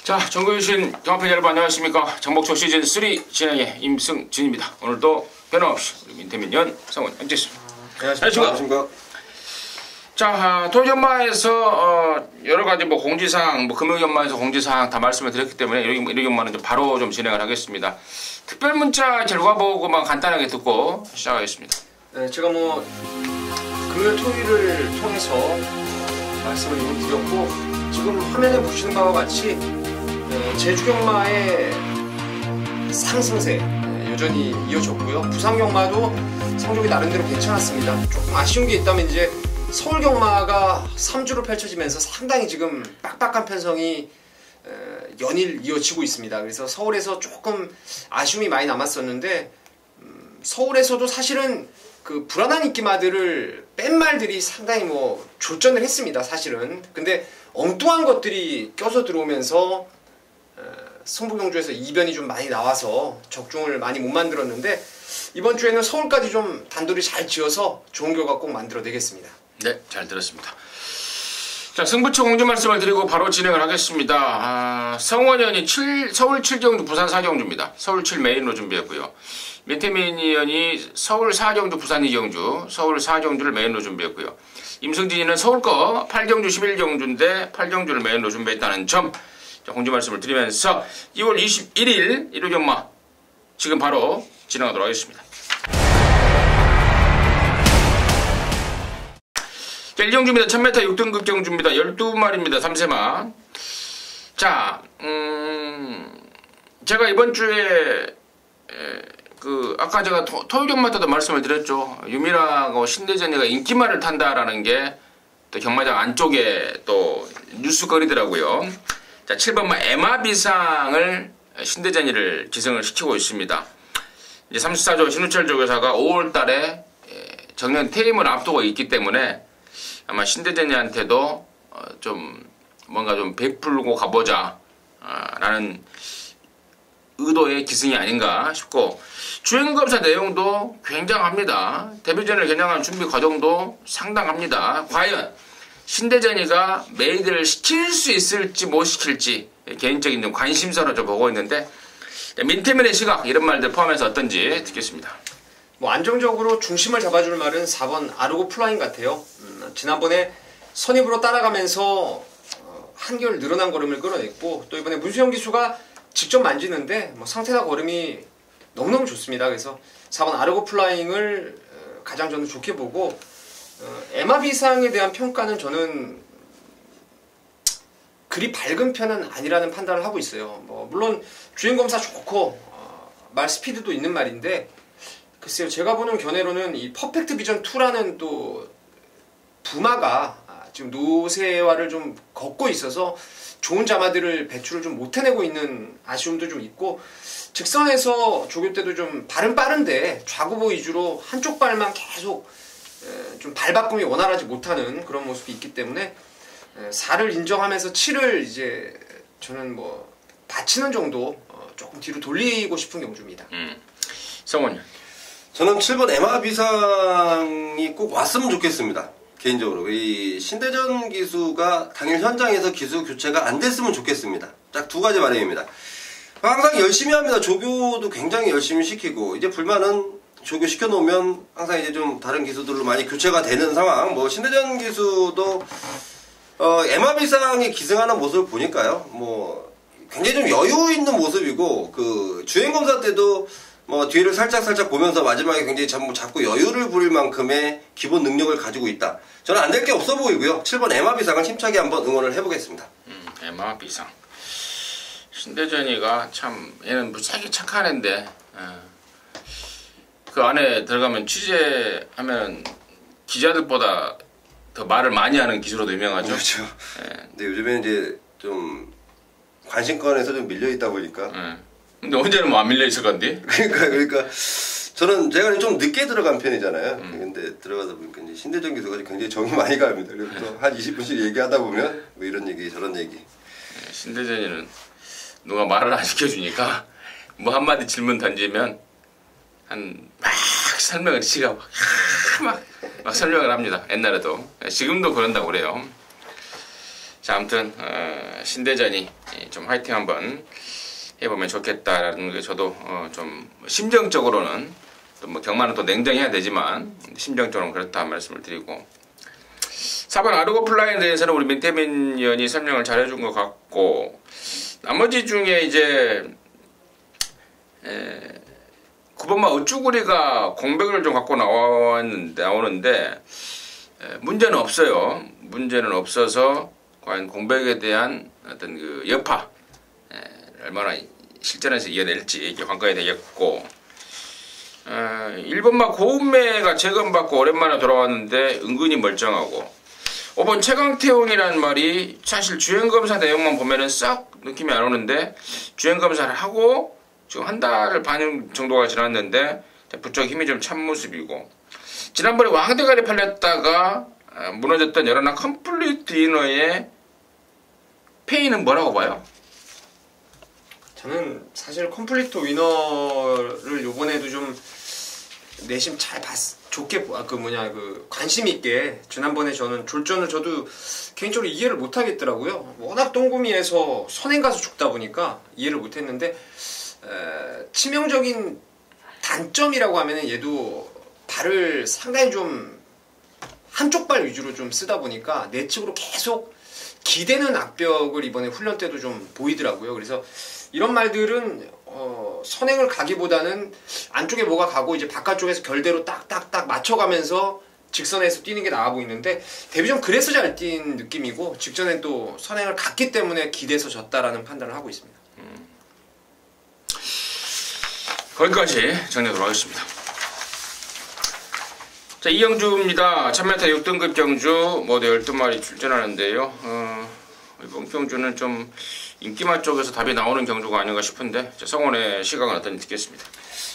자, 전국유신 경합팬 여러분 안녕하십니까. 정복초 시즌3 진행의 임승진입니다. 오늘도 변함없이 우리 민태민연 성원 함께했습니다. 안녕하십니까. 자, 토요연마에서 여러가지 공지사항, 금요연마에서 공지사항 다 말씀을 드렸기 때문에 일요연마는 좀 바로 좀 진행을 하겠습니다. 특별문자 결과 보고만 간단하게 듣고 시작하겠습니다. 네, 제가 금요일 토요일을 통해서 말씀을 이미 드렸고, 지금 화면에 보시는 바와 같이 제주경마의 상승세 여전히 이어졌고요. 부산경마도 성적이 나름대로 괜찮았습니다. 조금 아쉬운 게 있다면 이제 서울경마가 3주로 펼쳐지면서 상당히 지금 빡빡한 편성이 연일 이어지고 있습니다. 그래서 서울에서 조금 아쉬움이 많이 남았었는데, 서울에서도 사실은 그 불안한 인기마들을 뺀 말들이 상당히 졸전을 했습니다. 사실은. 근데 엉뚱한 것들이 껴서 들어오면서 승부경주에서 이변이 좀 많이 나와서 적중을 많이 못 만들었는데, 이번 주에는 서울까지 좀 단도리 잘 지어서 좋은 결과 꼭 만들어내겠습니다. 네, 잘 들었습니다. 자, 승부처 공지 말씀을 드리고 바로 진행을 하겠습니다. 성원현이 서울 7경주, 부산 4경주입니다. 서울 7 메인으로 준비했고요. 민태민 의원이 서울 4경주, 부산 2경주, 서울 4경주를 메인으로 준비했고요. 임승진이는 서울 거 8경주, 11경주인데 8경주를 메인으로 준비했다는 점 공지 말씀을 드리면서 2월 21일 일요경마 지금 바로 진행하도록 하겠습니다. 자, 1경주입니다. 1000m 6등급 경주입니다. 12마리입니다. 3세마. 자, 제가 이번 주에 아까 제가 토요경마 때도 말씀을 드렸죠. 유미라고 신대전이가 인기말을 탄다라는 게 또 경마장 안쪽에 또 뉴스거리더라고요. 자, 7번마 에마비상을 신대전이를 기승을 시키고 있습니다. 이제 34조 신우철 조교사가 5월 달에 정년 퇴임을 앞두고 있기 때문에 아마 신대전이한테도 좀 뭔가 좀 베풀고 가보자 라는 의도의 기승이 아닌가 싶고, 주행검사 내용도 굉장합니다. 데뷔전을 겨냥한 준비 과정도 상당합니다. 과연 신대전이가 메이드를 시킬 수 있을지 못 시킬지 개인적인 좀 관심사로 좀 보고 있는데, 민태민의 시각 이런 말들 포함해서 어떤지 듣겠습니다. 안정적으로 중심을 잡아줄 말은 4번 아르고 플라잉 같아요. 지난번에 선입으로 따라가면서 한결 늘어난 걸음을 끌어냈고, 또 이번에 문수영 기수가 직접 만지는데 상태나 걸음이 너무너무 좋습니다. 그래서 4번 아르고 플라잉을 가장 저는 좋게 보고, 에마비상에 대한 평가는 저는 그리 밝은 편은 아니라는 판단을 하고 있어요. 물론 주행검사 좋고 말 스피드도 있는 말인데, 글쎄요, 제가 보는 견해로는 이 퍼펙트 비전 2라는 또 부마가 지금 노쇠화를 좀 걷고 있어서 좋은 자마들을 배출을 좀 못 해내고 있는 아쉬움도 좀 있고, 직선에서 조교 때도 좀 발은 빠른데 좌구보 위주로 한쪽 발만 계속 좀 발바꿈이 원활하지 못하는 그런 모습이 있기 때문에 4를 인정하면서 7을 이제 저는 받치는 정도 조금 뒤로 돌리고 싶은 경주입니다. 성원이. 저는 7번 에마비상이 꼭 왔으면 좋겠습니다. 개인적으로 이 신대전 기수가 당일 현장에서 기수 교체가 안 됐으면 좋겠습니다. 딱 두 가지 바람입니다. 항상 열심히 합니다. 조교도 굉장히 열심히 시키고, 이제 불만은 조교 시켜놓으면 항상 이제 좀 다른 기수들로 많이 교체가 되는 상황. 신대전 기수도 에마비상이 기승하는 모습을 보니까요, 굉장히 좀 여유 있는 모습이고, 그 주행검사 때도 뒤를 살짝 보면서 마지막에 굉장히 자꾸 여유를 부릴 만큼의 기본 능력을 가지고 있다. 저는 안 될 게 없어 보이고요. 7번 에마비상을 힘차게 한번 응원을 해보겠습니다. 에마비상. 신대전이가 참, 얘는 무지하게 착한 애인데, 그 안에 들어가면 취재하면 기자들보다 더 말을 많이 하는 기수로도 유명하죠. 그렇죠. 근데 요즘에 이제 좀 관심권에서 좀 밀려있다 보니까. 근데 언제는 안 밀려 있을 건데? 그러니까 제가 좀 늦게 들어간 편이잖아요. 근데 들어가다 보니까 이제 신대전 기수가 굉장히 정이 많이 갑니다. 그래서 또 한 20분씩 얘기하다 보면 이런 얘기 저런 얘기. 신대전이는 누가 말을 안 시켜주니까 한마디 질문 던지면 막 설명을 지가 막 설명을 합니다. 옛날에도. 지금도 그런다고 그래요. 자, 아무튼 신대전이 좀 화이팅 한번 해보면 좋겠다라는 게 저도 좀 심정적으로는 또 뭐 경마는 또 냉정해야 되지만 심정적으로는 그렇다는 말씀을 드리고 4번 아르고 플라이에 대해서는 우리 민태민 의원이 설명을 잘해준 것 같고 나머지 중에 이제 9번마 어쭈구리가 공백을 좀 갖고 나오는데 문제는 없어요. 문제는 없어서 과연 공백에 대한 어떤 그 여파 얼마나 실전에서 이겨낼지 이게 관건이 되겠고 1번마 고운매가 재검받고 오랜만에 돌아왔는데 은근히 멀쩡하고 5번 최강태웅이라는 말이 사실 주행검사 내용만 보면은 싹 느낌이 안 오는데 주행검사를 하고 지금 한 달을 반 정도가 지났는데 부쩍 힘이 좀 찬 모습이고 지난번에 왕대가리 팔렸다가 무너졌던 여러나 컴플리트 위너의 페이는 뭐라고 봐요? 저는 사실 컴플리트 위너를 요번에도 좀 내심 잘 좋게 관심 있게 지난번에 저는 졸전을 저도 개인적으로 이해를 못 하겠더라고요. 워낙 똥구미에서 선행 가서 죽다 보니까 이해를 못 했는데 치명적인 단점이라고 하면은 얘도 발을 상당히 좀 한쪽 발 위주로 좀 쓰다 보니까 내측으로 계속 기대는 악벽을 이번에 훈련 때도 좀 보이더라고요. 그래서 이런 말들은 선행을 가기보다는 안쪽에 뭐가 가고 이제 바깥쪽에서 결대로 딱딱딱 맞춰가면서 직선에서 뛰는 게 나아 보이는데 데뷔전 그래서 잘 뛴 느낌이고 직전엔 또 선행을 갔기 때문에 기대서 졌다라는 판단을 하고 있습니다. 거기까지 정리하도록 하겠습니다. 자, 이영주입니다. 1000m 6등급 경주 모두 12마리 출전하는데요. 이번 경주는 좀 인기마 쪽에서 답이 나오는 경주가 아닌가 싶은데 성원의 시각은 어떤지 듣겠습니다.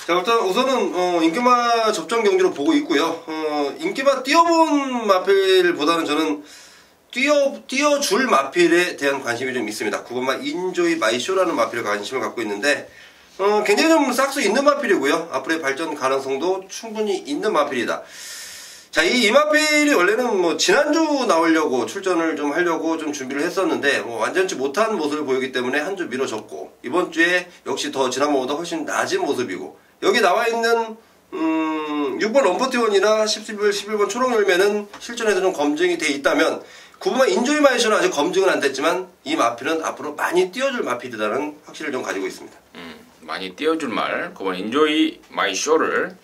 자, 일단 우선은 인기마 접전 경기로 보고 있고요. 인기마 뛰어본 마필보다는 저는 뛰어줄 마필에 대한 관심이 좀 있습니다. 9번마 인조이 마이쇼라는 마필에 관심을 갖고 있는데 굉장히 좀 싹수 있는 마필이고요. 앞으로의 발전 가능성도 충분히 있는 마필이다. 자, 이 마필이 원래는 뭐 지난주 나오려고 출전을 좀 하려고 좀 준비를 했었는데 뭐 완전치 못한 모습을 보이기 때문에 한 주 미뤄졌고 이번 주에 역시 더 지난번보다 훨씬 낮은 모습이고 여기 나와 있는 6번 럼퍼티원이나 11번 초록열매는 실전에서 좀 검증이 돼 있다면 9번마 인조이 마이쇼는 아직 검증은 안 됐지만 이 마필은 앞으로 많이 띄워줄 마필이라는 확신을 좀 가지고 있습니다. 많이 띄워줄 말 9번 인조이 마이쇼를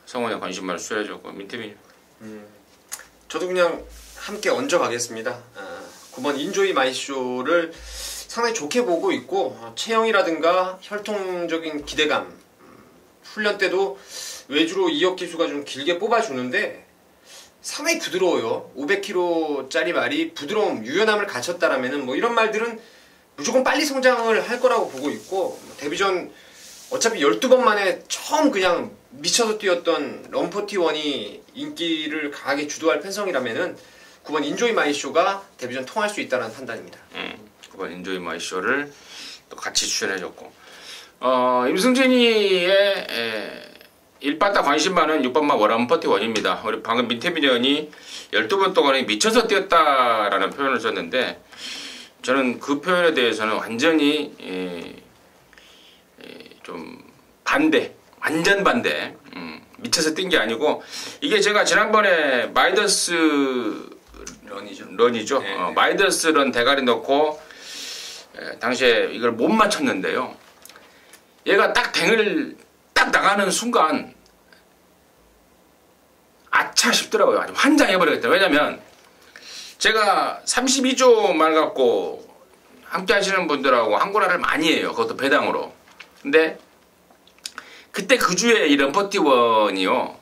성원의 관심만을 수여해줬고 민태민 저도 그냥 함께 얹어 가겠습니다. 9번 인조이 마이쇼를 상당히 좋게 보고 있고 체형이라든가 혈통적인 기대감 훈련 때도 외주로 2억 기수가 좀 길게 뽑아주는데 상당히 부드러워요. 500kg짜리 말이 부드러움, 유연함을 갖췄다라면은 뭐 이런 말들은 무조건 빨리 성장을 할 거라고 보고 있고 데뷔전 어차피 12번 만에 처음 그냥 미쳐서 뛰었던 럼퍼티원이 인기를 강하게 주도할 편성이라면은 9번 인조이 마이쇼가 데뷔전 통할 수 있다는 판단입니다. 9번 인조이 마이쇼를 또 같이 출연해줬고 임승진이의 일바다 관심 많은 6번마 럼퍼티원입니다. 우리 방금 민태민 의원이 12번 동안에 미쳐서 뛰었다라는 표현을 썼는데 저는 그 표현에 대해서는 완전히 좀 반대, 완전 반대. 미쳐서 뛴 게 아니고 이게 제가 지난번에 마이더스 런이죠. 네. 마이더스 런 대가리 넣고 당시에 이걸 못 맞췄는데요. 얘가 딱 댕을 딱 나가는 순간 아차 싶더라고요. 아주 환장해버리겠다. 왜냐면 제가 32조 말 갖고 함께 하시는 분들하고 한구라를 많이 해요. 그것도 배당으로. 근데 그때 그 주에 이 럼퍼티원이요.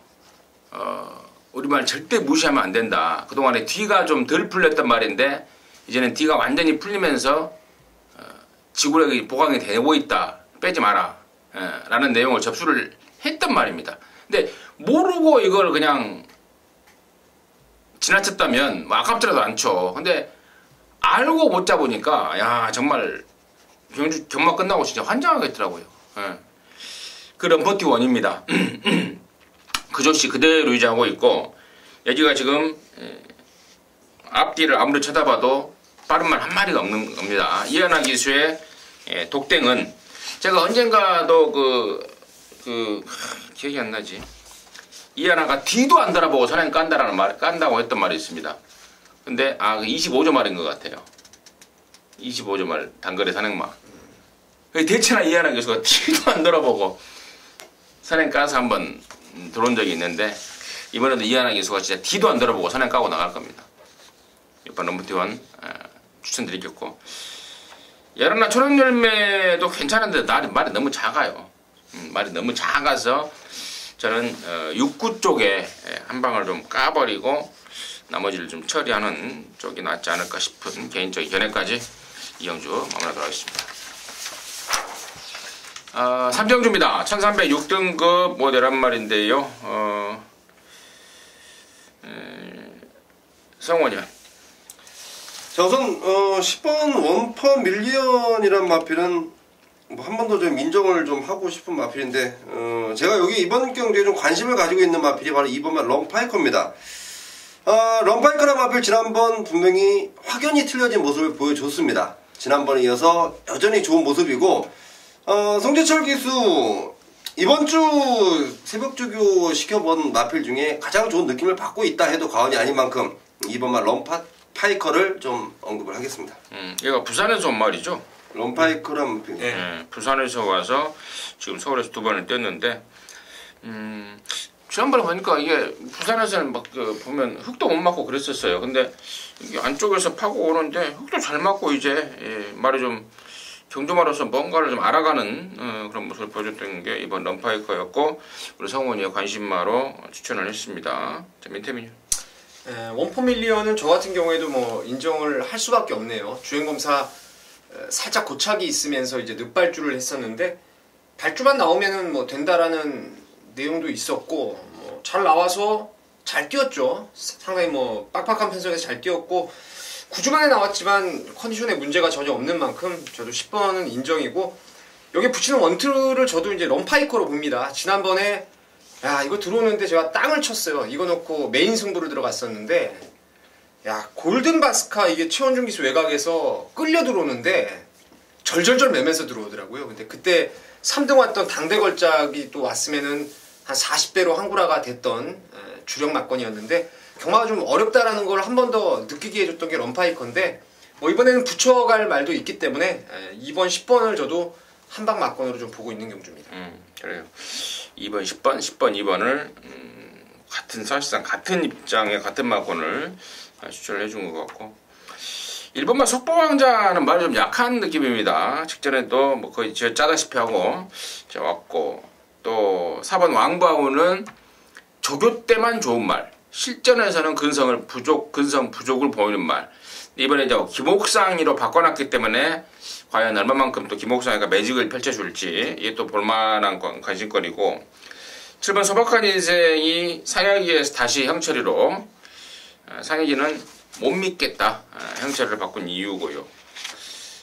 우리말 절대 무시하면 안 된다. 그동안에 뒤가 좀 덜 풀렸단 말인데 이제는 뒤가 완전히 풀리면서 지구력이 보강이 되고 있다. 빼지 마라. 라는 내용을 접수를 했단 말입니다. 근데 모르고 이걸 그냥 지나쳤다면 뭐 아깝더라도 않죠. 근데 알고 못 잡으니까 야 정말 경마 끝나고 진짜 환장하겠더라고요. 그 럼퍼티원입니다. 그 조씨 그대로 유지하고 있고 여기가 지금 앞뒤를 아무리 쳐다봐도 빠른 말 한마디가 없는 겁니다. 이하나 기수의 독땡은 제가 언젠가도 기억이 안 나지. 이하나가 뒤도 안 돌아보고 사냥 깐다고 했던 말이 있습니다. 근데 25조 말인 것 같아요. 25조 말 단거리 산행마. 대체나 이하나 교수가 뒤도 안 돌아보고 산행 까서 한번 들어온 적이 있는데 이번에도 이하나 교수가 진짜 뒤도 안 돌아보고 산행 까고 나갈 겁니다. 이번 럼부티원 추천드리겠고, 야라나 초록열매도 괜찮은데 말이 너무 작아요. 말이 너무 작아서 저는 6구 쪽에 한 방을 좀 까버리고 나머지를 좀 처리하는 쪽이 낫지 않을까 싶은 개인적인 견해까지 이경주 마무리하도록 하겠습니다. 3경주입니다. 1306등급 모델 한 마리인데요. 성원이요. 자, 우선 10번 원퍼 밀리언이란 마필은 뭐 한 번 더 좀 인정을 좀 하고 싶은 마필인데, 제가 여기 이번 경주에 좀 관심을 가지고 있는 마필이 바로 2번만 럼파이커입니다. 럼파이커란 마필 지난번 분명히 확연히 틀려진 모습을 보여줬습니다. 지난번에 이어서 여전히 좋은 모습이고, 송재철 기수 이번 주 새벽주교 시켜본 마필 중에 가장 좋은 느낌을 받고 있다 해도 과언이 아닌 만큼 2번만 럼파이커를 좀 언급을 하겠습니다. 얘가 부산에서 온 말이죠. 럼파이커란 마필. 네, 부산에서 와서 지금 서울에서 2번을 뗐는데, 지난번에 보니까 이게 부산에서는 막 보면 흙도 못 맞고 그랬었어요. 근데 이게 안쪽에서 파고 오는데 흙도 잘 맞고 이제 말이 좀 경주마로서 뭔가를 좀 알아가는 그런 모습을 보여줬던 게 이번 럼파이커였고, 우리 성훈이의 관심마로 추천을 했습니다. 자, 민태민요. 원포 밀리언은 저 같은 경우에도 뭐 인정을 할 수밖에 없네요. 주행검사 살짝 고착이 있으면서 이제 늑발주를 했었는데 발주만 나오면은 뭐 된다라는 내용도 있었고, 뭐 잘 나와서 잘 뛰었죠. 상당히 뭐 빡빡한 편성에서 잘 뛰었고, 9주 만에 나왔지만 컨디션에 문제가 전혀 없는 만큼 저도 10번은 인정이고, 여기 붙이는 원투를 저도 이제 럼파이커로 봅니다. 지난번에 이거 들어오는데 제가 땅을 쳤어요. 이거 놓고 메인 승부를 들어갔었는데, 골든 바스카 이게 최원중 기수 외곽에서 끌려 들어오는데 절절절 매면서 들어오더라고요. 근데 그때 3등 왔던 당대 걸작이 또 왔으면은 한 40대로 한구라가 됐던 주력 막건이었는데, 경마가 좀 어렵다라는 걸 한 번 더 느끼게 해줬던 게 럼파이커인데, 뭐 이번에는 붙여갈 말도 있기 때문에 2번, 10번을 저도 한방 막건으로 좀 보고 있는 경주입니다. 그래요. 2번, 10번, 10번, 2번을 사실상 같은 입장에 같은 막건을 추천을 해준 것 같고, 1번만 속보왕자는 말이 좀 약한 느낌입니다. 직전에도 뭐 거의 짜다시피 하고 왔고, 또 4번 왕바우는 조교 때만 좋은 말, 실전에서는 근성 부족을 보이는 말. 이번에 이제 김옥상이로 바꿔놨기 때문에 과연 얼마만큼 또 김옥상이가 매직을 펼쳐줄지 이게 또 볼만한 관심거리고, 7번 소박한 인생이 상혁이에서 다시 형철이로, 상혁이는 못 믿겠다 형철을 바꾼 이유고요.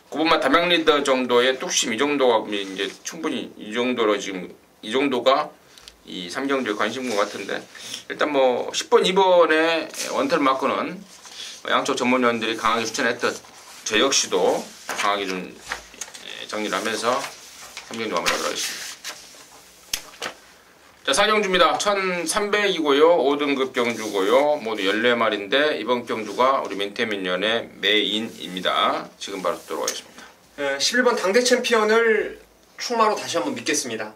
9번만 담양 리더 정도의 뚝심, 이 정도가 이제 충분히 이 정도로 지금 이 정도가 이 3경주에 관심인 것 같은데, 일단 뭐 10번, 2번의 원털 마크는 양쪽 전문위원들이 강하게 추천했던 저 역시도 강하게 좀 정리를 하면서 3경주 마무리하도록 하겠습니다. 자, 4경주입니다. 1300이고요. 5등급 경주고요. 모두 14마리인데 이번 경주가 우리 민태민년의 메인입니다. 지금 바로 듣도록 하겠습니다. 11번 당대 챔피언을 충마로 다시 한번 믿겠습니다.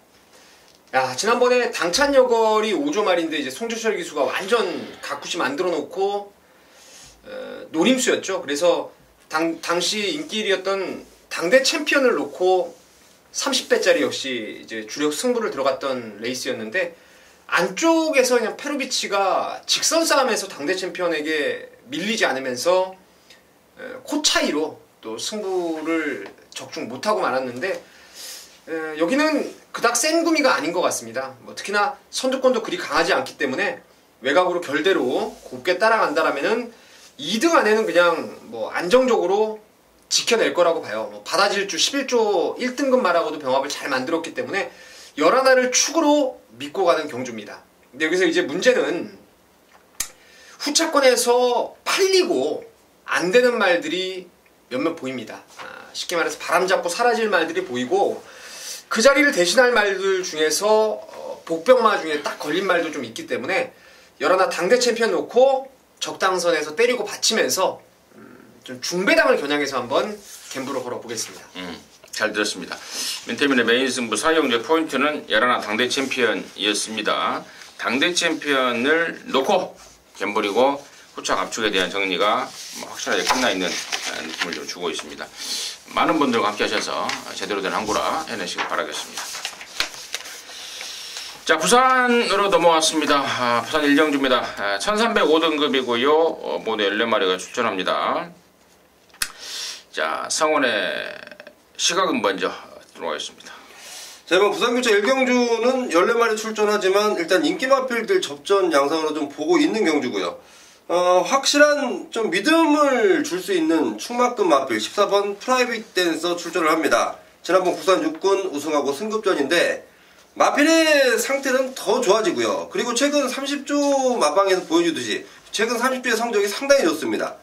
지난번에 당찬여걸이 5조 말인데 이제 송재철 기수가 완전 가쿠시 만들어 놓고 노림수였죠. 그래서 당시 인기 1위였던 당대 챔피언을 놓고 30배짜리 역시 이제 주력 승부를 들어갔던 레이스였는데, 안쪽에서 그냥 페로비치가 직선 싸움에서 당대 챔피언에게 밀리지 않으면서 코 차이로 또 승부를 적중 못하고 말았는데, 여기는 그닥 센 구미가 아닌 것 같습니다. 뭐 특히나 선두권도 그리 강하지 않기 때문에 외곽으로 결대로 곱게 따라간다라면은 2등 안에는 그냥 뭐 안정적으로 지켜낼 거라고 봐요. 뭐 바다질주 11조 1등급 말하고도 병합을 잘 만들었기 때문에 11알을 축으로 믿고 가는 경주입니다. 근데 여기서 이제 문제는 후차권에서 팔리고 안 되는 말들이 몇몇 보입니다. 쉽게 말해서 바람잡고 사라질 말들이 보이고 그 자리를 대신할 말들 중에서 복병마 중에 딱 걸린 말도 좀 있기 때문에 열하나 당대 챔피언 놓고 적당선에서 때리고 받치면서 좀 중배당을 겨냥해서 한번 갬블을 걸어보겠습니다. 잘 들었습니다. 민태민의 메인 승부 사이경제 포인트는 열하나 당대 챔피언이었습니다. 당대 챔피언을 놓고 갬블이고 후착 압축에 대한 정리가 확실하게 끝나있는 느낌을 좀 주고 있습니다. 많은 분들과 함께 하셔서 제대로 된 한구라 해내시길 바라겠습니다. 자, 부산으로 넘어왔습니다. 부산 일경주입니다. 1305등급이고요. 모두 14마리가 출전합니다. 자, 성원의 시각은 먼저 들어가겠습니다. 자, 이번 부산교체 일경주는 14마리 출전하지만 일단 인기마필들 접전 양상으로 좀 보고 있는 경주고요. 확실한 좀 믿음을 줄 수 있는 충막금 마필 14번 프라이빗 댄서 출전을 합니다. 지난번 국산 6군 우승하고 승급전인데 마필의 상태는 더 좋아지고요. 그리고 최근 30조 마방에서 보여주듯이 최근 30조의 성적이 상당히 좋습니다.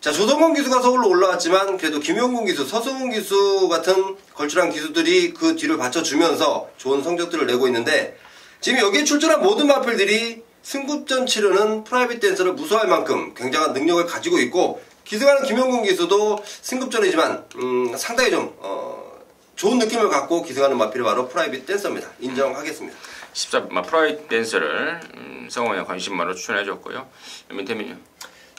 자, 조성건 기수가 서울로 올라왔지만 그래도 김용gun 기수, 서승훈 기수 같은 걸출한 기수들이 그 뒤를 받쳐주면서 좋은 성적들을 내고 있는데 지금 여기에 출전한 모든 마필들이 승급전 치르는 프라이빗 댄서를 무서워할 만큼 굉장한 능력을 가지고 있고 기승하는 김용gun 기수도 승급전이지만 상당히 좀 좋은 느낌을 갖고 기승하는 마필이 바로 프라이빗 댄서입니다. 인정하겠습니다. 14 프라이빗 댄서를 성원에 관심만으로 추천해줬고요. 민태민요.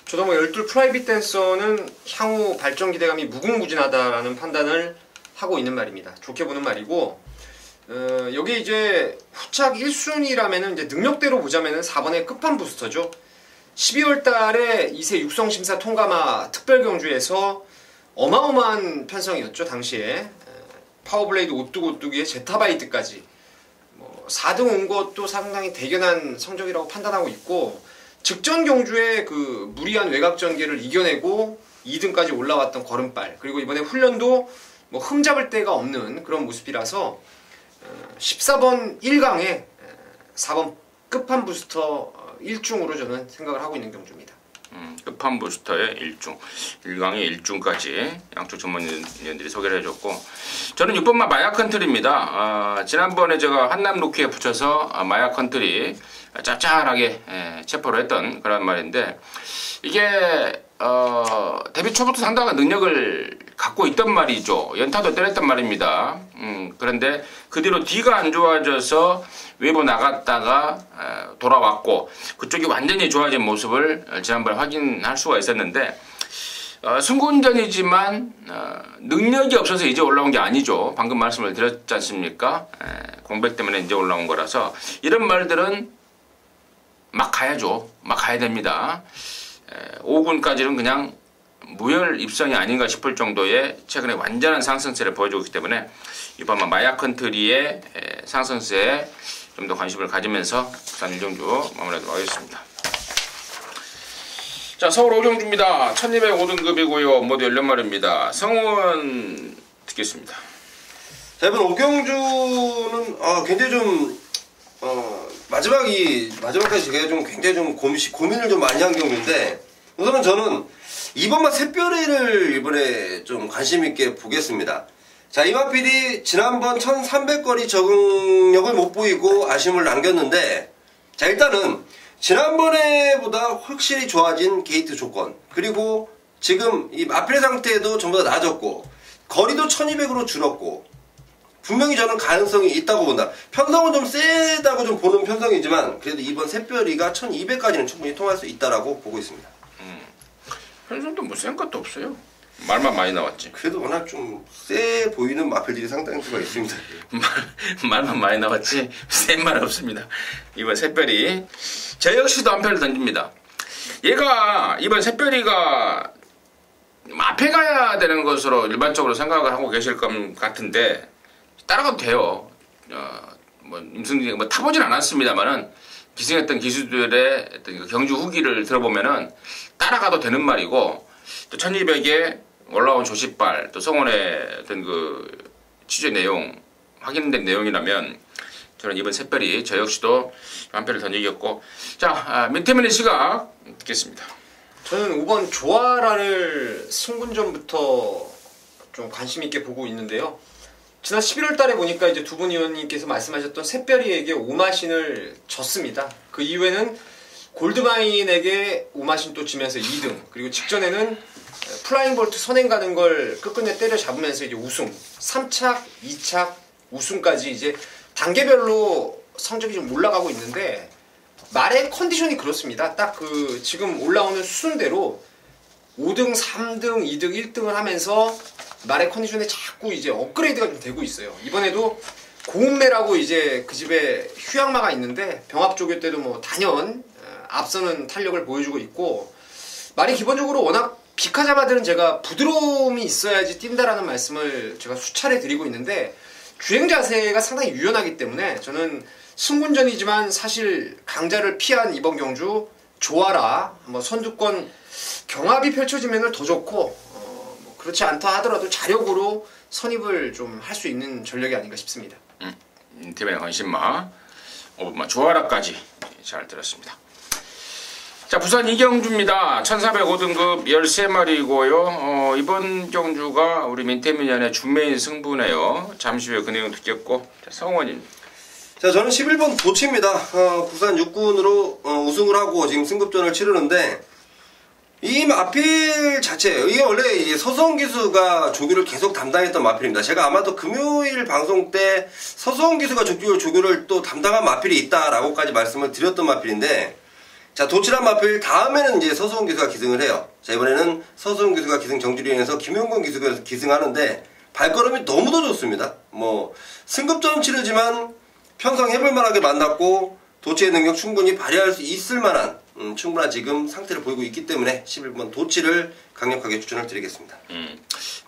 저도 뭐 12 프라이빗 댄서는 향후 발전 기대감이 무궁무진하다라는 판단을 하고 있는 말입니다. 좋게 보는 말이고 여기 이제 후착 1순위라면은 이제 능력대로 보자면은 4번의 끝판 부스터죠. 12월 달에 2세 육성 심사 통과마 특별 경주에서 어마어마한 편성이었죠. 당시에 파워블레이드 오뚜고뚜기의 제타바이트까지 4등 온 것도 상당히 대견한 성적이라고 판단하고 있고 직전 경주에 그 무리한 외곽 전개를 이겨내고 2등까지 올라왔던 걸음발 그리고 이번에 훈련도 뭐 흠잡을 데가 없는 그런 모습이라서 14번 1강에 4번 끝판 부스터 1중으로 저는 생각을 하고 있는 경주입니다. 끝판 부스터의 1중, 1강의 1중까지 양쪽 전문위원들이 소개를 해줬고 저는 6번마 마약 컨트리입니다. 지난번에 제가 한남 루키에 붙여서 마약 컨트리 짭짤하게 체포를 했던 그런 말인데 이게 데뷔 초부터 상당한 능력을 갖고 있던 말이죠. 연타도 때렸단 말입니다. 그런데 그 뒤로 뒤가 안 좋아져서 외부 나갔다가 돌아왔고 그쪽이 완전히 좋아진 모습을 지난번에 확인할 수가 있었는데 승군전이지만 능력이 없어서 이제 올라온 게 아니죠. 방금 말씀을 드렸지 않습니까? 공백 때문에 이제 올라온 거라서 이런 말들은 막 가야죠. 막 가야 됩니다. 5군까지는 그냥 무혈 입성이 아닌가 싶을 정도의 최근에 완전한 상승세를 보여주고 있기 때문에 이번 마약 컨트리의 상승세에 좀 더 관심을 가지면서 부산 일경주 마무리하도록 하겠습니다. 자, 서울 오경주입니다. 1205등급이고요. 모두 14마리입니다. 성원 듣겠습니다. 자, 이번 오경주는 굉장히 좀 마지막까지 제가 좀 굉장히 좀 고민을 좀 많이 한 경우인데 우선은 저는 이번만 샛별이를 이번에 좀 관심 있게 보겠습니다. 자, 이마필이 지난번 1300거리 적응력을 못 보이고 아쉬움을 남겼는데 자, 일단은 지난번에보다 확실히 좋아진 게이트 조건 그리고 지금 이 마필의 상태도 전부 다 나아졌고 거리도 1200으로 줄었고 분명히 저는 가능성이 있다고 본다. 편성은 좀 세다고 좀 보는 편성이지만 그래도 이번 샛별이가 1200까지는 충분히 통할 수 있다라고 보고 있습니다. 편성도 뭐 센 것도 없어요. 말만 많이 나왔지. 그래도 워낙 좀 세 보이는 마필들이 상당히 수가 있습니다. 말만 많이 나왔지 센 말 없습니다. 이번 샛별이 저 역시도 한 표를 던집니다. 얘가 이번 샛별이가 앞에 가야 되는 것으로 일반적으로 생각을 하고 계실 것 같은데 따라가도 돼요. 뭐 임승진 뭐 타보진 않았습니다만은 기승했던 기수들의 어떤 경주 후기를 들어보면은 따라가도 되는 말이고 또 1200에 올라온 조시발 또 성원의 어떤 그 취재 내용 확인된 내용이라면 저는 이번 샛별이 저 역시도 한 표를 던지겠고 자 민태민의 시각 듣겠습니다. 저는 5번 조아라를 승군전부터 좀 관심 있게 보고 있는데요. 지난 11월 달에 보니까 이제 두 분 의원님께서 말씀하셨던 샛별이에게 오마신을 졌습니다. 그 이후에는 골드마인에게 오마신 또 지면서 2등, 그리고 직전에는 플라잉볼트 선행 가는 걸 끝끝내 때려잡으면서 이제 우승, 3착, 2착, 우승까지 이제 단계별로 성적이 좀 올라가고 있는데, 말의 컨디션이 그렇습니다. 딱 그 지금 올라오는 수순대로 5등, 3등, 2등, 1등을 하면서 말의 컨디션에 자꾸 이제 업그레이드가 좀 되고 있어요. 이번에도 고운매라고 이제 그 집에 휴양마가 있는데 병합조교 때도 뭐 단연 앞서는 탄력을 보여주고 있고, 말이 기본적으로 워낙 비카자마들은 제가 부드러움이 있어야지 뛴다라는 말씀을 제가 수차례 드리고 있는데, 주행 자세가 상당히 유연하기 때문에 저는 승군전이지만 사실 강자를 피한 이번 경주 조아라 한번 선두권 경합이 펼쳐지면 더 좋고, 뭐 그렇지 않다 하더라도 자력으로 선입을 좀 할 수 있는 전력이 아닌가 싶습니다. 팀의 관심마, 조아라까지 잘 들었습니다. 자, 부산 이경주입니다. 1405등급 13마리고요. 이번 경주가 우리 민태민연의 준메인 승부네요. 잠시 후에 그 내용 듣겠고, 자, 성원님. 자, 저는 11번 도치입니다. 부산 6군으로 우승을 하고 지금 승급전을 치르는데, 이 마필 자체, 이게 원래 이제 서수원 기수가 조교를 계속 담당했던 마필입니다. 제가 아마도 금요일 방송 때 서수원 기수가 조교를 또 담당한 마필이 있다라고까지 말씀을 드렸던 마필인데, 자, 도치란 마필 다음에는 이제 서수원 기수가 기승을 해요. 자, 이번에는 서수원 기수가 기승 정주리에서 김용건 기수가 기승하는데, 발걸음이 너무도 좋습니다. 뭐 승급전 치르지만 평상 해볼 만하게 만났고, 도치의 능력 충분히 발휘할 수 있을 만한 충분한 지금 상태를 보이고 있기 때문에 11번 도치를 강력하게 추천을 드리겠습니다.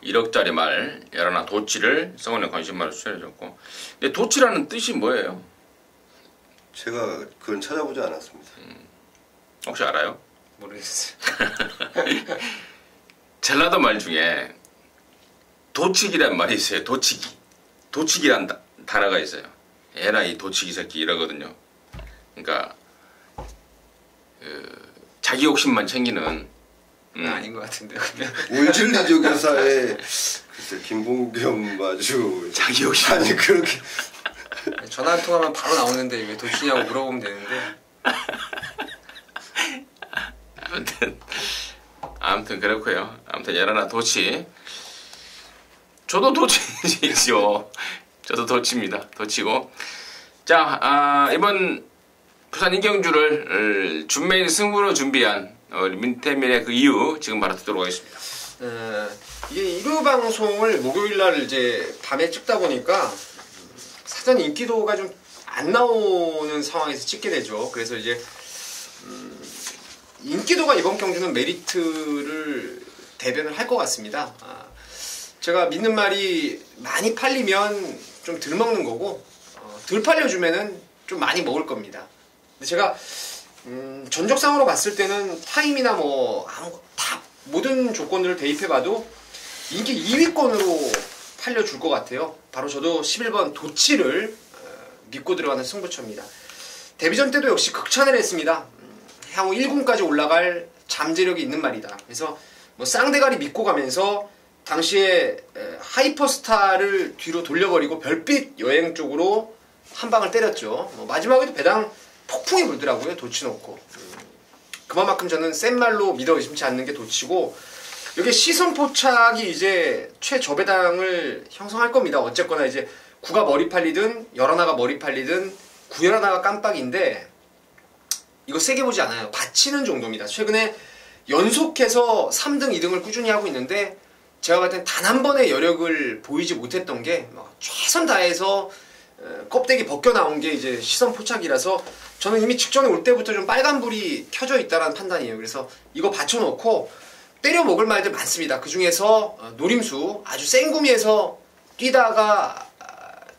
1억짜리 말 열하나 도치를 성원의 관심말을 추천해줬고, 근데 도치라는 뜻이 뭐예요? 제가 그건 찾아보지 않았습니다. 혹시 알아요? 모르겠어요. 전라도 말 중에 도치기란 말이 있어요. 도치기란 단어가 있어요. 얘나 이 도치기 새끼 이러거든요. 그러니까 자기 욕심만 챙기는 아닌 것 같은데요. 울진리조 교사의 글쎄 김봉겸 마주 자기 욕심. 아니 그렇게 전화 한 통화만 바로 나오는데 왜 도치냐고 물어보면 되는데. 아무튼 그렇고요. 아무튼 열하나 도치. 저도 도치죠. 저도 도치입니다. 도치고. 자, 이번 부산 이경주를 준메인 승부로 준비한 민태민의 그 이유 지금 바로 듣도록 하겠습니다. 이게 1부 방송을 목요일날 이제 밤에 찍다 보니까 사전 인기도가 좀 안 나오는 상황에서 찍게 되죠. 그래서 이제 인기도가 이번 경주는 메리트를 대변을 할 것 같습니다. 제가 믿는 말이 많이 팔리면 좀 덜 먹는 거고, 덜 팔려주면은 좀 많이 먹을 겁니다. 근데 제가 전적상으로 봤을 때는 타임이나 뭐 다 모든 조건들을 대입해봐도 인기 2위권으로 팔려줄 것 같아요. 바로 저도 11번 도치를 믿고 들어가는 승부처입니다. 데뷔전 때도 역시 극찬을 했습니다. 향후 1군까지 올라갈 잠재력이 있는 말이다. 그래서 뭐 쌍대가리 믿고 가면서 당시에 하이퍼스타를 뒤로 돌려버리고 별빛 여행 쪽으로 한 방을 때렸죠. 뭐 마지막에도 배당 폭풍이 불더라고요. 도치 놓고. 그만큼 저는 센 말로 믿어 의심치 않는 게 도치고, 여기 시선 포착이 이제 최저배당을 형성할 겁니다. 어쨌거나 이제 9가 머리 팔리든 11하가 머리 팔리든 9, 11하가 깜빡인데 이거 세게 보지 않아요. 받치는 정도입니다. 최근에 연속해서 3등, 2등을 꾸준히 하고 있는데 제가 봤을 땐 단 한 번의 여력을 보이지 못했던 게 최선 다해서 껍데기 벗겨 나온 게 이제 시선 포착이라서 저는 이미 직전에 올 때부터 좀 빨간불이 켜져 있다는 판단이에요. 그래서 이거 받쳐놓고 때려 먹을 말들 많습니다. 그 중에서 노림수 아주 센 구미에서 뛰다가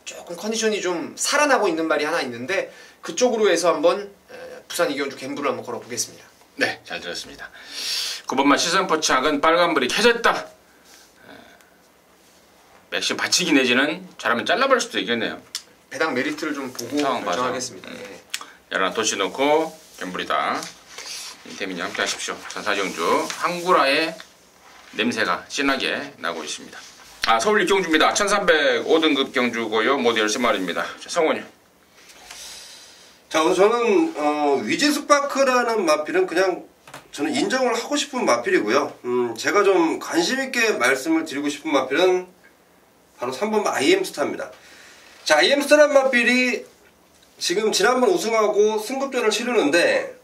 조금 컨디션이 좀 살아나고 있는 말이 하나 있는데 그쪽으로 해서 한번 부산 이경주 갬블을 한번 걸어보겠습니다. 네, 잘 들었습니다. 9번만 시선 포착은 빨간불이 켜졌다. 맥심 받치기 내지는 잘하면 잘라버릴 수도 있겠네요. 배당 메리트를 좀 보고 결정하겠습니다. 열하나 도치 넣고 갬블이다. 민태민이 함께 하십시오. 전사정주 항구라의 냄새가 진하게 나고 있습니다. 서울 입경주입니다. 1305등급 경주고요. 모두 13마리입니다. 성원이. 자, 우선 저는 위즈스파크라는 마필은 그냥 저는 인정을 하고 싶은 마필이고요. 제가 좀 관심 있게 말씀을 드리고 싶은 마필은 바로 3번 IM스타입니다. 자, IM스타라는 마필이 지금 지난번 우승하고 승급전을 치르는데,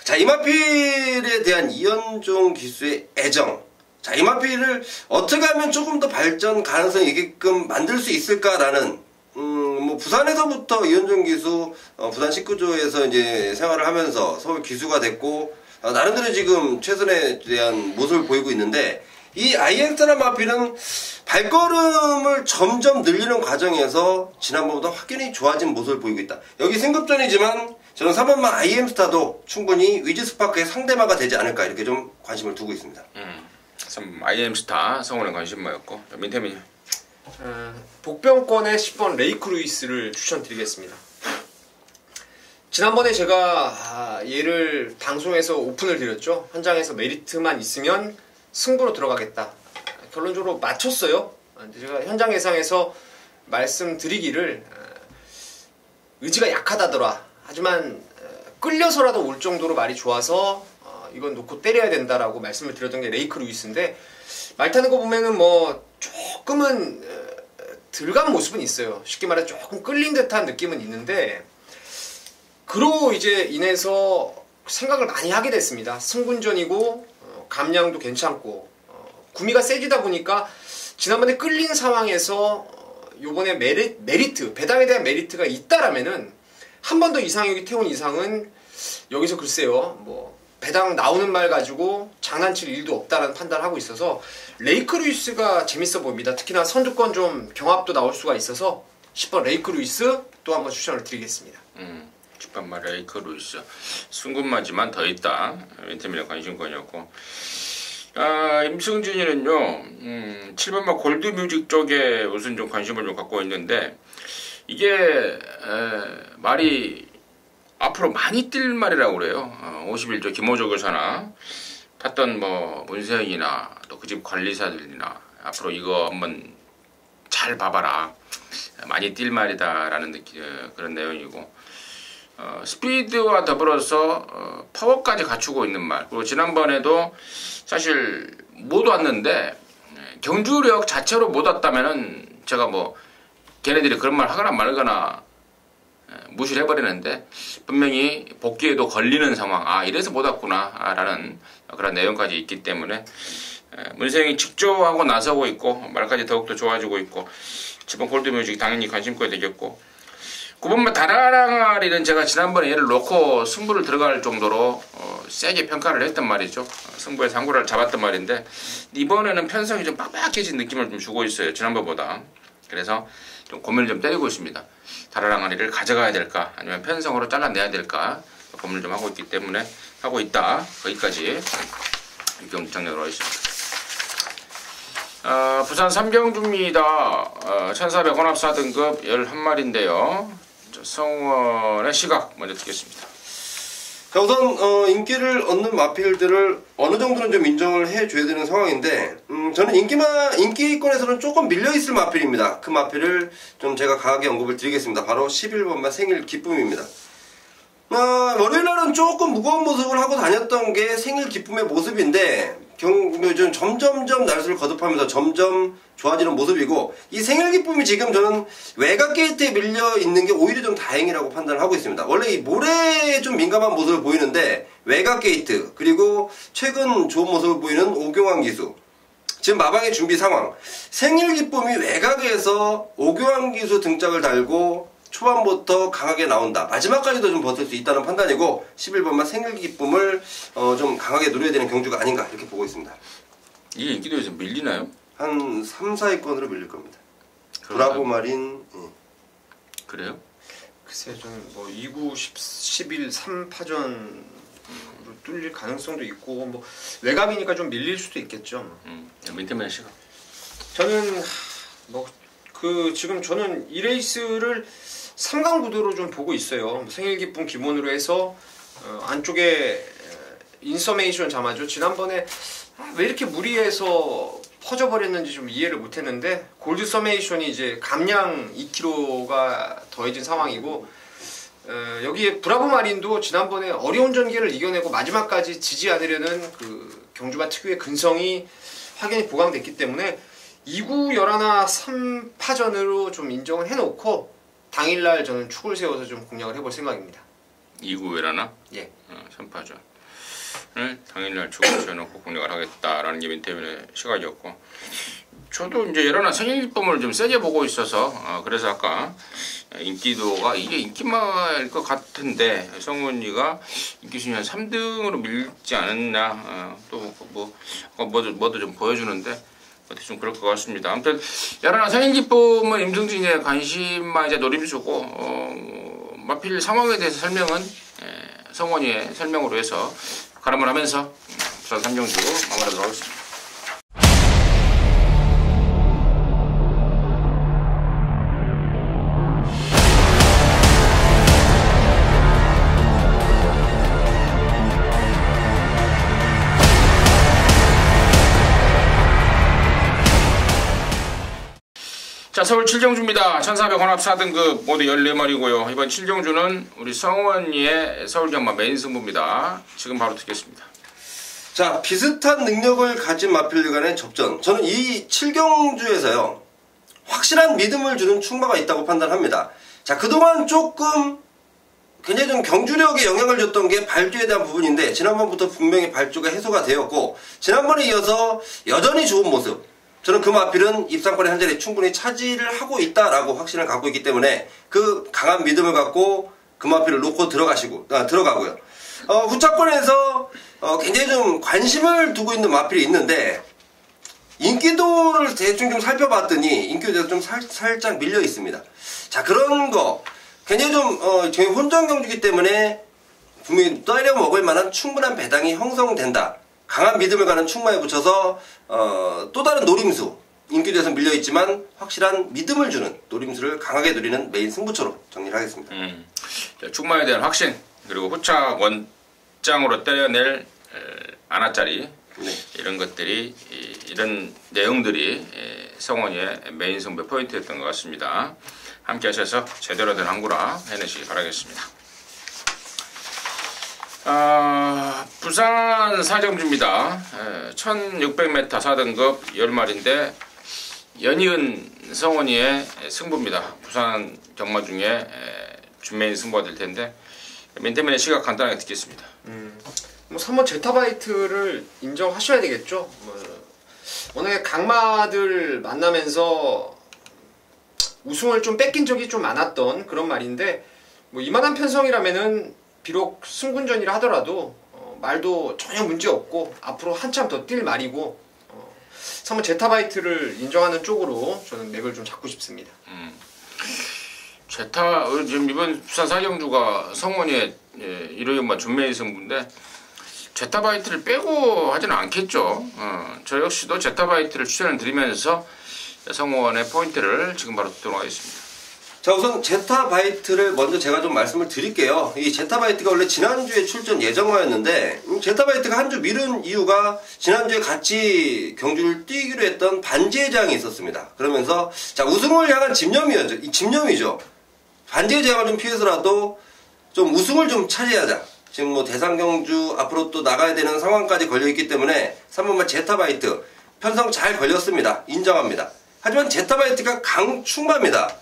자, 이 마필에 대한 이현종 기수의 애정, 자, 이 마필을 어떻게 하면 조금 더 발전 가능성이 있게끔 만들 수 있을까라는, 뭐 부산에서부터 이현종 기수 부산 19조에서 이제 생활을 하면서 서울 기수가 됐고, 나름대로 지금 최선에 대한 모습을 보이고 있는데, 이 IM스타라는 마필은 발걸음을 점점 늘리는 과정에서 지난번보다 확연히 좋아진 모습을 보이고 있다. 여기 승급전이지만 저는 3번마 IM스타도 충분히 위즈스파크의 상대마가 되지 않을까, 이렇게 좀 관심을 두고 있습니다. IM스타 성원의 관심마였고, 민태민이. 복병권의 10번 레이크 루이스를 추천드리겠습니다. 지난번에 제가 얘를 방송에서 오픈을 드렸죠. 현장에서 메리트만 있으면 승부로 들어가겠다. 결론적으로 맞췄어요. 제가 현장 예상에서 말씀드리기를 의지가 약하다더라. 하지만 끌려서라도 올 정도로 말이 좋아서 이건 놓고 때려야 된다라고 말씀을 드렸던 게 레이크 루이스인데, 말 타는 거 보면은 뭐 조금은 덜간 모습은 있어요. 쉽게 말해 조금 끌린 듯한 느낌은 있는데, 그로 이제 인해서 생각을 많이 하게 됐습니다. 승군전이고 감량도 괜찮고 구미가 세지다 보니까 지난번에 끌린 상황에서 요번에 메리트, 배당에 대한 메리트가 있다라면은 한 번 더 이상혁이 태운 이상은 여기서 글쎄요, 뭐 배당 나오는 말 가지고 장난칠 일도 없다라는 판단을 하고 있어서 레이크 루이스가 재밌어 보입니다. 특히나 선두권 좀 경합도 나올 수가 있어서 10번 레이크 루이스 또 한번 추천을 드리겠습니다. 10번 레이크 루이스 승군마지만 더 있다. 민태민의 관심권이었고, 임승진이는요 7번마 골드뮤직 쪽에 우선 좀 관심을 좀 갖고 있는데, 이게 말이 앞으로 많이 뛸 말이라고 그래요. 51조 김호조 교사나 탔던 뭐 문세영이나 또 그 집 관리사들이나 앞으로 이거 한번 잘 봐봐라, 많이 뛸 말이다라는 그런 내용이고, 스피드와 더불어서 파워까지 갖추고 있는 말. 그리고 지난번에도 사실 못 왔는데 경주력 자체로 못 왔다면은 제가 뭐 걔네들이 그런 말 하거나 말거나 무시를 해버리는데, 분명히 복귀에도 걸리는 상황, 이래서 못 왔구나 라는 그런 내용까지 있기 때문에 문세영이 직조하고 나서고 있고 말까지 더욱더 좋아지고 있고, 7번 골드뮤직 당연히 관심거리 되겠고, 9번만 다라랑아리는 제가 지난번에 얘를 놓고 승부를 들어갈 정도로 세게 평가를 했단 말이죠. 승부에서 항구라를 잡았단 말인데, 이번에는 편성이 좀 빡빡해진 느낌을 좀 주고 있어요, 지난번보다. 그래서 좀 고민을 좀 때리고 있습니다. 다라랑아리를 가져가야 될까, 아니면 편성으로 잘라내야 될까 고민을 좀 하고 있기 때문에 하고 있다. 거기까지 입경장력으로 하겠습니다. 부산 삼경주입니다. 1400 혼합 4등급 11마리인데요. 성원의 시각 먼저 듣겠습니다. 자, 우선 인기를 얻는 마필들을 어느 정도는 좀 인정을 해줘야 되는 상황인데, 저는 인기권에서는 조금 밀려있을 마필입니다. 그 마필을 좀 제가 강하게 언급을 드리겠습니다. 바로 11번마 생일 기쁨입니다. 월요일날은 조금 무거운 모습을 하고 다녔던 게 생일 기쁨의 모습인데, 요즘 점점점 날수를 거듭하면서 점점 좋아지는 모습이고, 이 생일 기쁨이 지금 저는 외곽 게이트에 밀려 있는 게 오히려 좀 다행이라고 판단을 하고 있습니다. 원래 이 모래에 좀 민감한 모습을 보이는데, 외곽 게이트, 그리고 최근 좋은 모습을 보이는 오경환 기수, 지금 마방의 준비 상황, 생일 기쁨이 외곽에서 오경환 기수 등짝을 달고 초반부터 강하게 나온다, 마지막까지도 좀 버틸 수 있다는 판단이고, 11번만 생일 기쁨을 좀 강하게 누려야 되는 경주가 아닌가, 이렇게 보고 있습니다. 이게 인기도에서 밀리나요? 한 3, 4위권으로 밀릴 겁니다. 브라보 마린. 그래요? 글쎄요, 저는 뭐 2구 11 3파전으로 뚫릴 가능성도 있고, 뭐 외곽이니까 좀 밀릴 수도 있겠죠. 민태민 씨가. 저는 뭐 지금 저는 이 레이스를 3강 구도로 좀 보고 있어요. 생일 기쁨 기본으로 해서 안쪽에 인서메이션 자마죠. 지난번에 왜 이렇게 무리해서 퍼져버렸는지 좀 이해를 못했는데 골드 서메이션이 이제 감량 2kg가 더해진 상황이고 여기에 브라보 마린도 지난번에 어려운 전개를 이겨내고 마지막까지 지지 않으려는 그 경주마 특유의 근성이 확연히 보강됐기 때문에 2구 11 3파전으로 좀 인정을 해놓고 당일날 저는 축을 세워서 좀 공략을 해볼 생각입니다. 2구 외라나? 예. 3파전을 당일날 축을 세워놓고 공략을 하겠다라는 게 민태민의 시각이었고, 저도 이제 여러 생일기쁨을 좀 세게 보고 있어서 그래서 아까 인기도가 이게 인기마일 것 같은데 성훈이가 인기순위 한 3등으로 밀지 않았나, 또 뭐도 좀 보여주는데 어떻게 좀 그럴 것 같습니다. 아무튼 여러 생일기쁨은 임승진의 관심만 이제 노림수고 마필 상황에 대해서 설명은 성원이의 설명으로 해서 가름을 하면서 부산 삼경주 마무리하도록 하겠습니다. 자, 서울 7경주입니다. 1400 혼합 4등급 모두 14마리고요. 이번 7경주는 우리 성원이의 서울경마 메인 승부입니다. 지금 바로 듣겠습니다. 자, 비슷한 능력을 가진 마필들 간의 접전. 저는 이 7경주에서요, 확실한 믿음을 주는 충마가 있다고 판단합니다. 자, 그동안 조금 굉장히 좀 경주력에 영향을 줬던 게 발주에 대한 부분인데, 지난번부터 분명히 발주가 해소가 되었고, 지난번에 이어서 여전히 좋은 모습. 저는 그 마필은 입상권의 한 자리 충분히 차지를 하고 있다라고 확신을 갖고 있기 때문에 그 강한 믿음을 갖고 그 마필을 놓고 들어가고요. 후차권에서 굉장히 좀 관심을 두고 있는 마필이 있는데, 인기도를 대충 좀 살펴봤더니 인기도에서 좀 살짝 밀려 있습니다. 자, 그런 거 굉장히 좀 저희 혼전 경주기 때문에 분명히 때려 먹을 만한 충분한 배당이 형성된다. 강한 믿음을 가는 충마에 붙여서 또 다른 노림수, 인기도에서 밀려있지만 확실한 믿음을 주는 노림수를 강하게 누리는 메인 승부처로 정리를 하겠습니다. 충마에 대한 확신, 그리고 후차 원장으로 때려낼 안아짜리, 네. 이런 것들이, 이런 내용들이 성원이의 메인 승부 포인트였던 것 같습니다. 함께 하셔서 제대로 된 항구라 해내시기 바라겠습니다. 부산 4경주입니다. 1600m 4등급 10마리인데 연이은 성원이의 승부입니다. 부산 경마 중에 준메인 승부가 될 텐데 민태민의 시각 간단하게 듣겠습니다. 뭐 3번 제타바이트를 인정하셔야 되겠죠. 워낙에 강마들 만나면서 우승을 좀 뺏긴 적이 좀 많았던 그런 말인데, 뭐 이만한 편성이라면은 비록 승군전이라 하더라도 말도 전혀 문제 없고 앞으로 한참 더 뛸 말이고, 3번 제타바이트를 인정하는 쪽으로 저는 맥을 좀 잡고 싶습니다. 제타 지금 이번 부산 4경주가 성원이의 1호연마 준메인 승부인데 제타바이트를 빼고 하지는 않겠죠. 저 역시도 제타바이트를 추천을 드리면서 성원의 포인트를 지금 바로 듣도록 하겠습니다. 자, 우선 제타바이트를 먼저 제가 좀 말씀을 드릴게요. 이 제타바이트가 원래 지난주에 출전 예정마였는데 제타바이트가 한 주 미룬 이유가 지난주에 같이 경주를 뛰기로 했던 반지의장이 있었습니다. 그러면서 자, 우승을 향한 집념이죠. 반지의장을 좀 피해서라도 좀 우승을 좀 차지하자. 지금 뭐 대상경주 앞으로 또 나가야 되는 상황까지 걸려있기 때문에 3번만 제타바이트 편성 잘 걸렸습니다. 인정합니다. 하지만 제타바이트가 강충마입니다.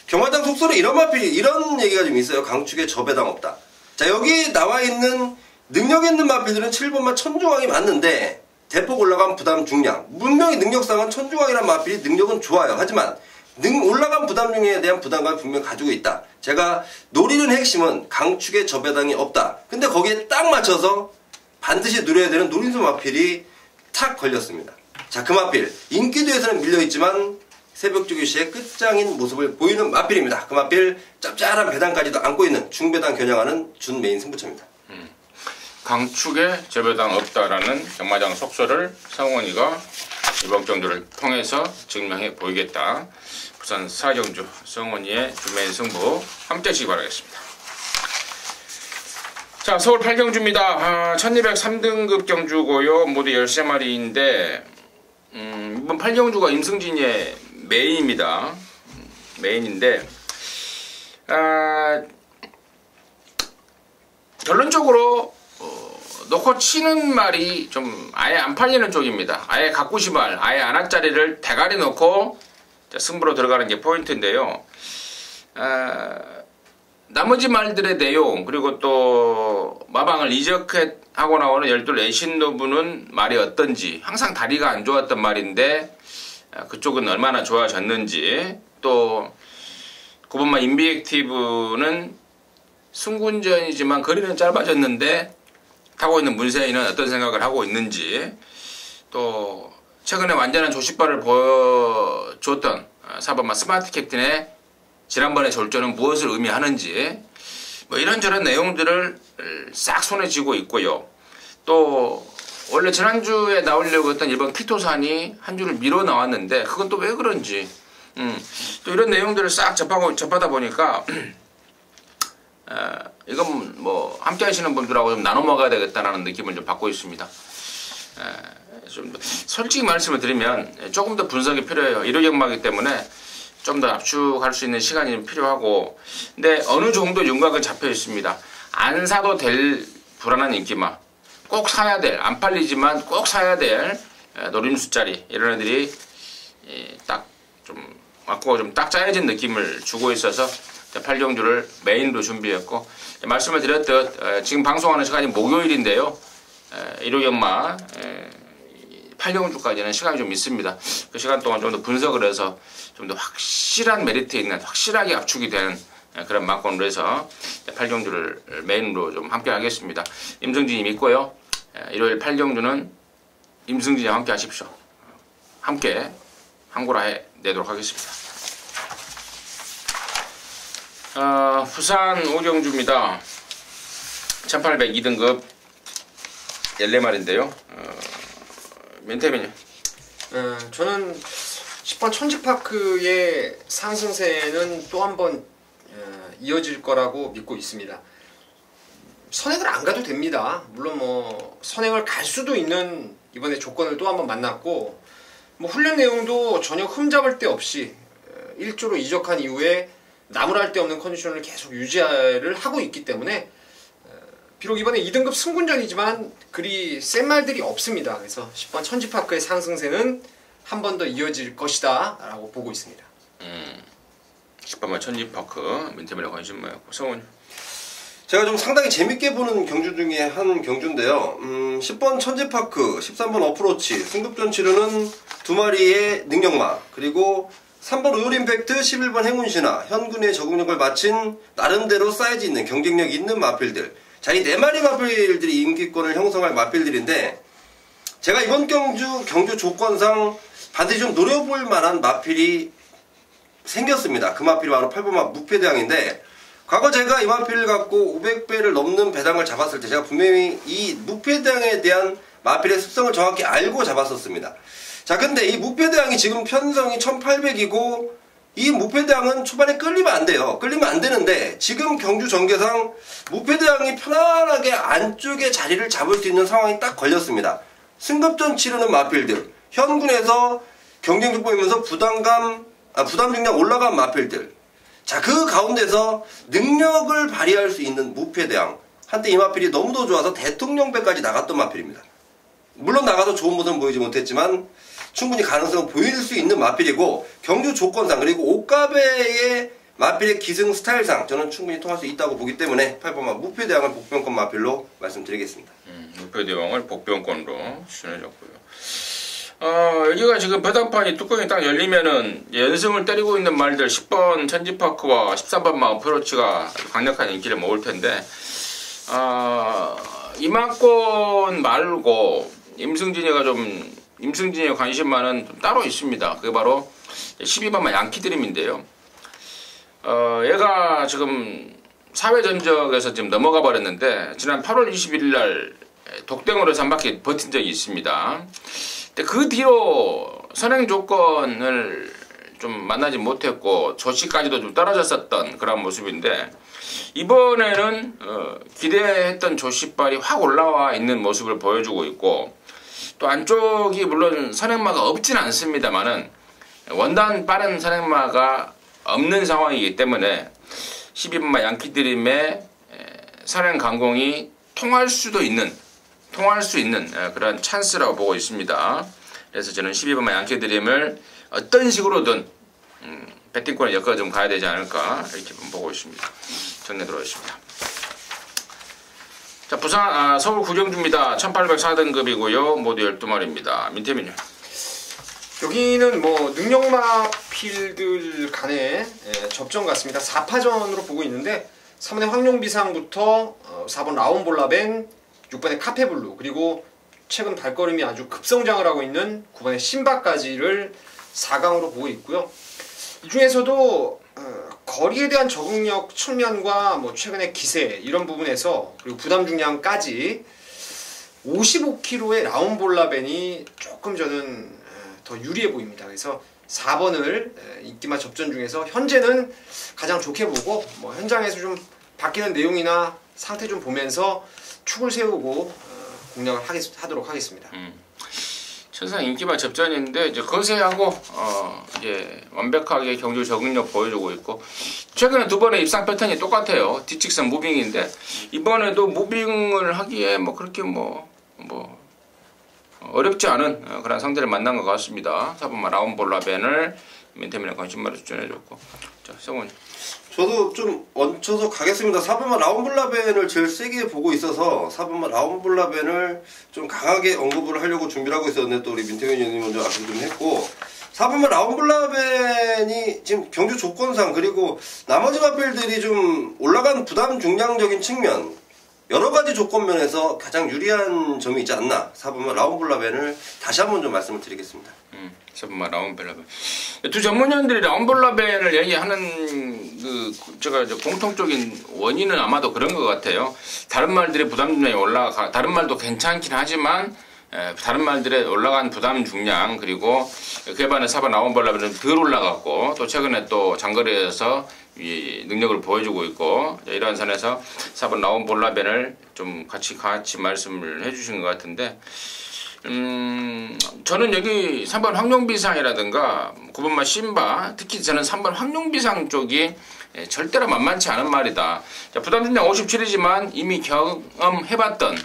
경마장 속설에 이런 얘기가 좀 있어요. 강축에 저배당 없다. 자, 여기 나와 있는 능력 있는 마필들은 7번마 천중왕이 맞는데 대폭 올라간 부담 중량. 분명히 능력상은 천중왕이라는 마필이 능력은 좋아요. 하지만 올라간 부담 중량에 대한 부담감을 분명히 가지고 있다. 제가 노리는 핵심은 강축에 저배당이 없다. 근데 거기에 딱 맞춰서 반드시 누려야 되는 노림수 마필이 탁 걸렸습니다. 자, 그 마필 인기도에서는 밀려있지만 새벽주기 시에 끝장인 모습을 보이는 마필입니다. 그 마필 짭짤한 배당까지도 안고 있는 중배당 겨냥하는 준 메인 승부처입니다. 강축에 저배당 없다라는 경마장 속설을 성원이가 이번 경주를 통해서 증명해 보이겠다. 부산 4경주 성원이의 준 메인 승부 함께 하시기 바라겠습니다. 자, 서울 8경주입니다. 1203등급 경주고요. 모두 13마리인데 이번 8경주가 임승진의 메인입니다. 메인인데 결론적으로 놓고 치는 말이 좀 아예 안 팔리는 쪽입니다. 아예 각구시말, 아예 안악자리를 대가리 놓고 승부로 들어가는 게 포인트인데요. 나머지 말들의 내용, 그리고 또 마방을 이적하고 나오는 12 애신노브는 말이 어떤지, 항상 다리가 안 좋았던 말인데 그쪽은 얼마나 좋아졌는지, 또 9번마 인비액티브는 승군전이지만 거리는 짧아졌는데 타고 있는 문세인은 어떤 생각을 하고 있는지, 또 최근에 완전한 조식발을 보여줬던 4번마 스마트 캡틴의 지난번의 졸전은 무엇을 의미하는지, 뭐 이런저런 내용들을 싹 손에 쥐고 있고요. 또 원래 지난주에 나오려고 했던 1번 키토산이 한 주를 미뤄 나왔는데 그건 또 왜 그런지, 또 이런 내용들을 싹 접하다 보니까 이건 뭐 함께 하시는 분들하고 좀 나눠 먹어야 되겠다라는 느낌을 좀 받고 있습니다. 좀 솔직히 말씀을 드리면 조금 더 분석이 필요해요. 1호 경마이기 때문에 좀 더 압축할 수 있는 시간이 필요하고, 근데 어느 정도 윤곽은 잡혀 있습니다. 안 사도 될 불안한 인기마, 꼭 사야 될, 안 팔리지만 꼭 사야 될 노림수짜리, 이런 애들이 딱 좀 맞고 좀 딱 짜여진 느낌을 주고 있어서 8경주를 메인으로 준비했고, 말씀을 드렸듯 지금 방송하는 시간이 목요일인데요. 1호 경마 8경주까지는 시간이 좀 있습니다. 그 시간 동안 좀 더 분석을 해서 좀 더 확실한 메리트 있는, 확실하게 압축이 되는 그런 막권으로 해서 8경주를 메인으로 좀 함께 하겠습니다. 임승진이 믿고요. 일요일 8경주는 임승진이와 함께 하십시오. 함께 항고라 내도록 하겠습니다. 부산 5경주입니다. 1802등급 14마리인데요. 멘태면요? 저는 10번 천지파크의 상승세는 또 한 번 이어질 거라고 믿고 있습니다. 선행을 안 가도 됩니다. 물론 뭐 선행을 갈 수도 있는 이번에 조건을 또 한 번 만났고, 뭐 훈련 내용도 전혀 흠잡을 데 없이 1조로 이적한 이후에 나무랄 데 없는 컨디션을 계속 유지를 하고 있기 때문에 비록 이번에 2등급 승군전이지만 그리 센 말들이 없습니다. 그래서 10번 천지파크의 상승세는 한 번 더 이어질 것이다 라고 보고 있습니다. 10번만 천지파크 민태민에 관심 많고. 성훈, 제가 좀 상당히 재밌게 보는 경주 중에 한 경주인데요. 10번 천지파크, 13번 어프로치, 승급전 치르는 두 마리의 능력마, 그리고 3번 우요림팩트, 11번 행운신화, 현군의 적응력을 마친 나름대로 사이즈 있는 경쟁력 있는 마필들. 자, 이 4마리 마필들이 인기권을 형성할 마필들인데, 제가 이번 경주 조건상 반드시 좀 노려볼 만한 마필이 생겼습니다. 그 마필이 바로 8번마 무패대왕인데, 과거 제가 이 마필을 갖고 500배를 넘는 배당을 잡았을 때 제가 분명히 이 무패대왕에 대한 마필의 습성을 정확히 알고 잡았었습니다. 자, 근데 이 무패대왕이 지금 편성이 1800이고 이 무패대왕은 초반에 끌리면 안 돼요. 끌리면 안 되는데 지금 경주 전개상 무패대왕이 편안하게 안쪽에 자리를 잡을 수 있는 상황이 딱 걸렸습니다. 승급전 치르는 마필들, 현군에서 경쟁력 보이면서 부담 중량 올라간 마필들. 자, 그 가운데서 능력을 발휘할 수 있는 무패대왕. 한때 이 마필이 너무도 좋아서 대통령배까지 나갔던 마필입니다. 물론 나가서 좋은 모습은 보이지 못했지만 충분히 가능성을 보일 수 있는 마필이고, 경주 조건상 그리고 옷가베의 마필의 기승 스타일상 저는 충분히 통할 수 있다고 보기 때문에 8번마 무패대왕을 복병권 마필로 말씀드리겠습니다. 무패대왕을 복병권으로 추천해줬고요. 여기가 지금 배당판이 뚜껑이 딱 열리면은 연승을 때리고 있는 말들 10번 천지파크와 13번마 어프로치가 강력한 인기를 모을 텐데, 이만권 말고 임승진이에 관심 많은 좀 따로 있습니다. 그게 바로 12번마 양키드림인데요. 얘가 지금 사회 전적에서 지금 넘어가 버렸는데, 지난 8월 21일 날 독댕으로 3바퀴 버틴 적이 있습니다. 근데 그 뒤로 선행 조건을 좀 만나지 못했고 조치까지도 좀 떨어졌었던 그런 모습인데, 이번에는 기대했던 조시발이 확 올라와 있는 모습을 보여주고 있고 또 안쪽이 물론 선행마가 없진 않습니다만은 원단 빠른 선행마가 없는 상황이기 때문에 12번마 양키드림의 선행 강공이 통할 수 있는 그런 찬스라고 보고 있습니다. 그래서 저는 12번마 양키드림을 어떤 식으로든 배팅권에 엮어 좀 가야 되지 않을까 이렇게 보고 있습니다. 정리해 들어오겠습니다. 자, 부산 서울 구경주입니다. 1804등급이고요. 모두 12마리입니다. 민태민요. 여기는 뭐 능력마필들 간의 접전 같습니다. 4파전으로 보고 있는데 3번의 황룡비상부터 4번 라온볼라벤, 6번의 카페블루, 그리고 최근 발걸음이 아주 급성장을 하고 있는 9번의 신바까지를 4강으로 보고 있고요. 이 중에서도 거리에 대한 적응력 측면과 뭐 최근의 기세 이런 부분에서 그리고 부담 중량까지 55kg의 라온볼라벤이 조금 저는 더 유리해 보입니다. 그래서 4번을 인기마 접전 중에서 현재는 가장 좋게 보고 뭐 현장에서 좀 바뀌는 내용이나 상태 좀 보면서 축을 세우고 공략을 하도록 하겠습니다. 천상 인기마 접전인데 이제 거세하고 이제 완벽하게 경주 적응력 보여주고 있고 최근에 두 번의 입상 패턴이 똑같아요. 뒤측선 무빙인데 이번에도 무빙을 하기에 뭐 그렇게 뭐 어렵지 않은 그런 상대를 만난 것 같습니다. 4번마 라온볼라벤을 민태민의 관심마로 추천해줬고 자 성훈이. 저도 좀 얹혀서 가겠습니다. 4번마 라온볼라벤을 제일 세게 보고 있어서 4번마 라온볼라벤을 좀 강하게 언급을 하려고 준비를 하고 있었는데 또 우리 민태균 형님 먼저 앞서 좀 했고 4번마 라온볼라벤이 지금 경주 조건상 그리고 나머지 마필들이 좀 올라간 부담 중량적인 측면 여러 가지 조건면에서 가장 유리한 점이 있지 않나 4번마 라온볼라벤을 다시 한번 좀 말씀을 드리겠습니다. 4번마 라온볼라벤 두 전문위원들이 라온볼라벤을 얘기하는 제가 공통적인 원인은 아마도 그런 것 같아요. 다른 말들의 부담 중량이 올라가 다른 말도 괜찮긴 하지만 다른 말들의 올라간 부담 중량 그리고 그에 반해 4번 라온볼라벤은 덜 올라갔고 또 최근에 또 장거리에서 이 능력을 보여주고 있고 이러한 선에서 4번 라온볼라벤을 좀 같이 말씀을 해주신 것 같은데 저는 여기 3번 황룡비상이라든가 9번마 신바 특히 저는 3번 황룡비상 쪽이 절대로 만만치 않은 말이다. 부담중량 57이지만 이미 경험해봤던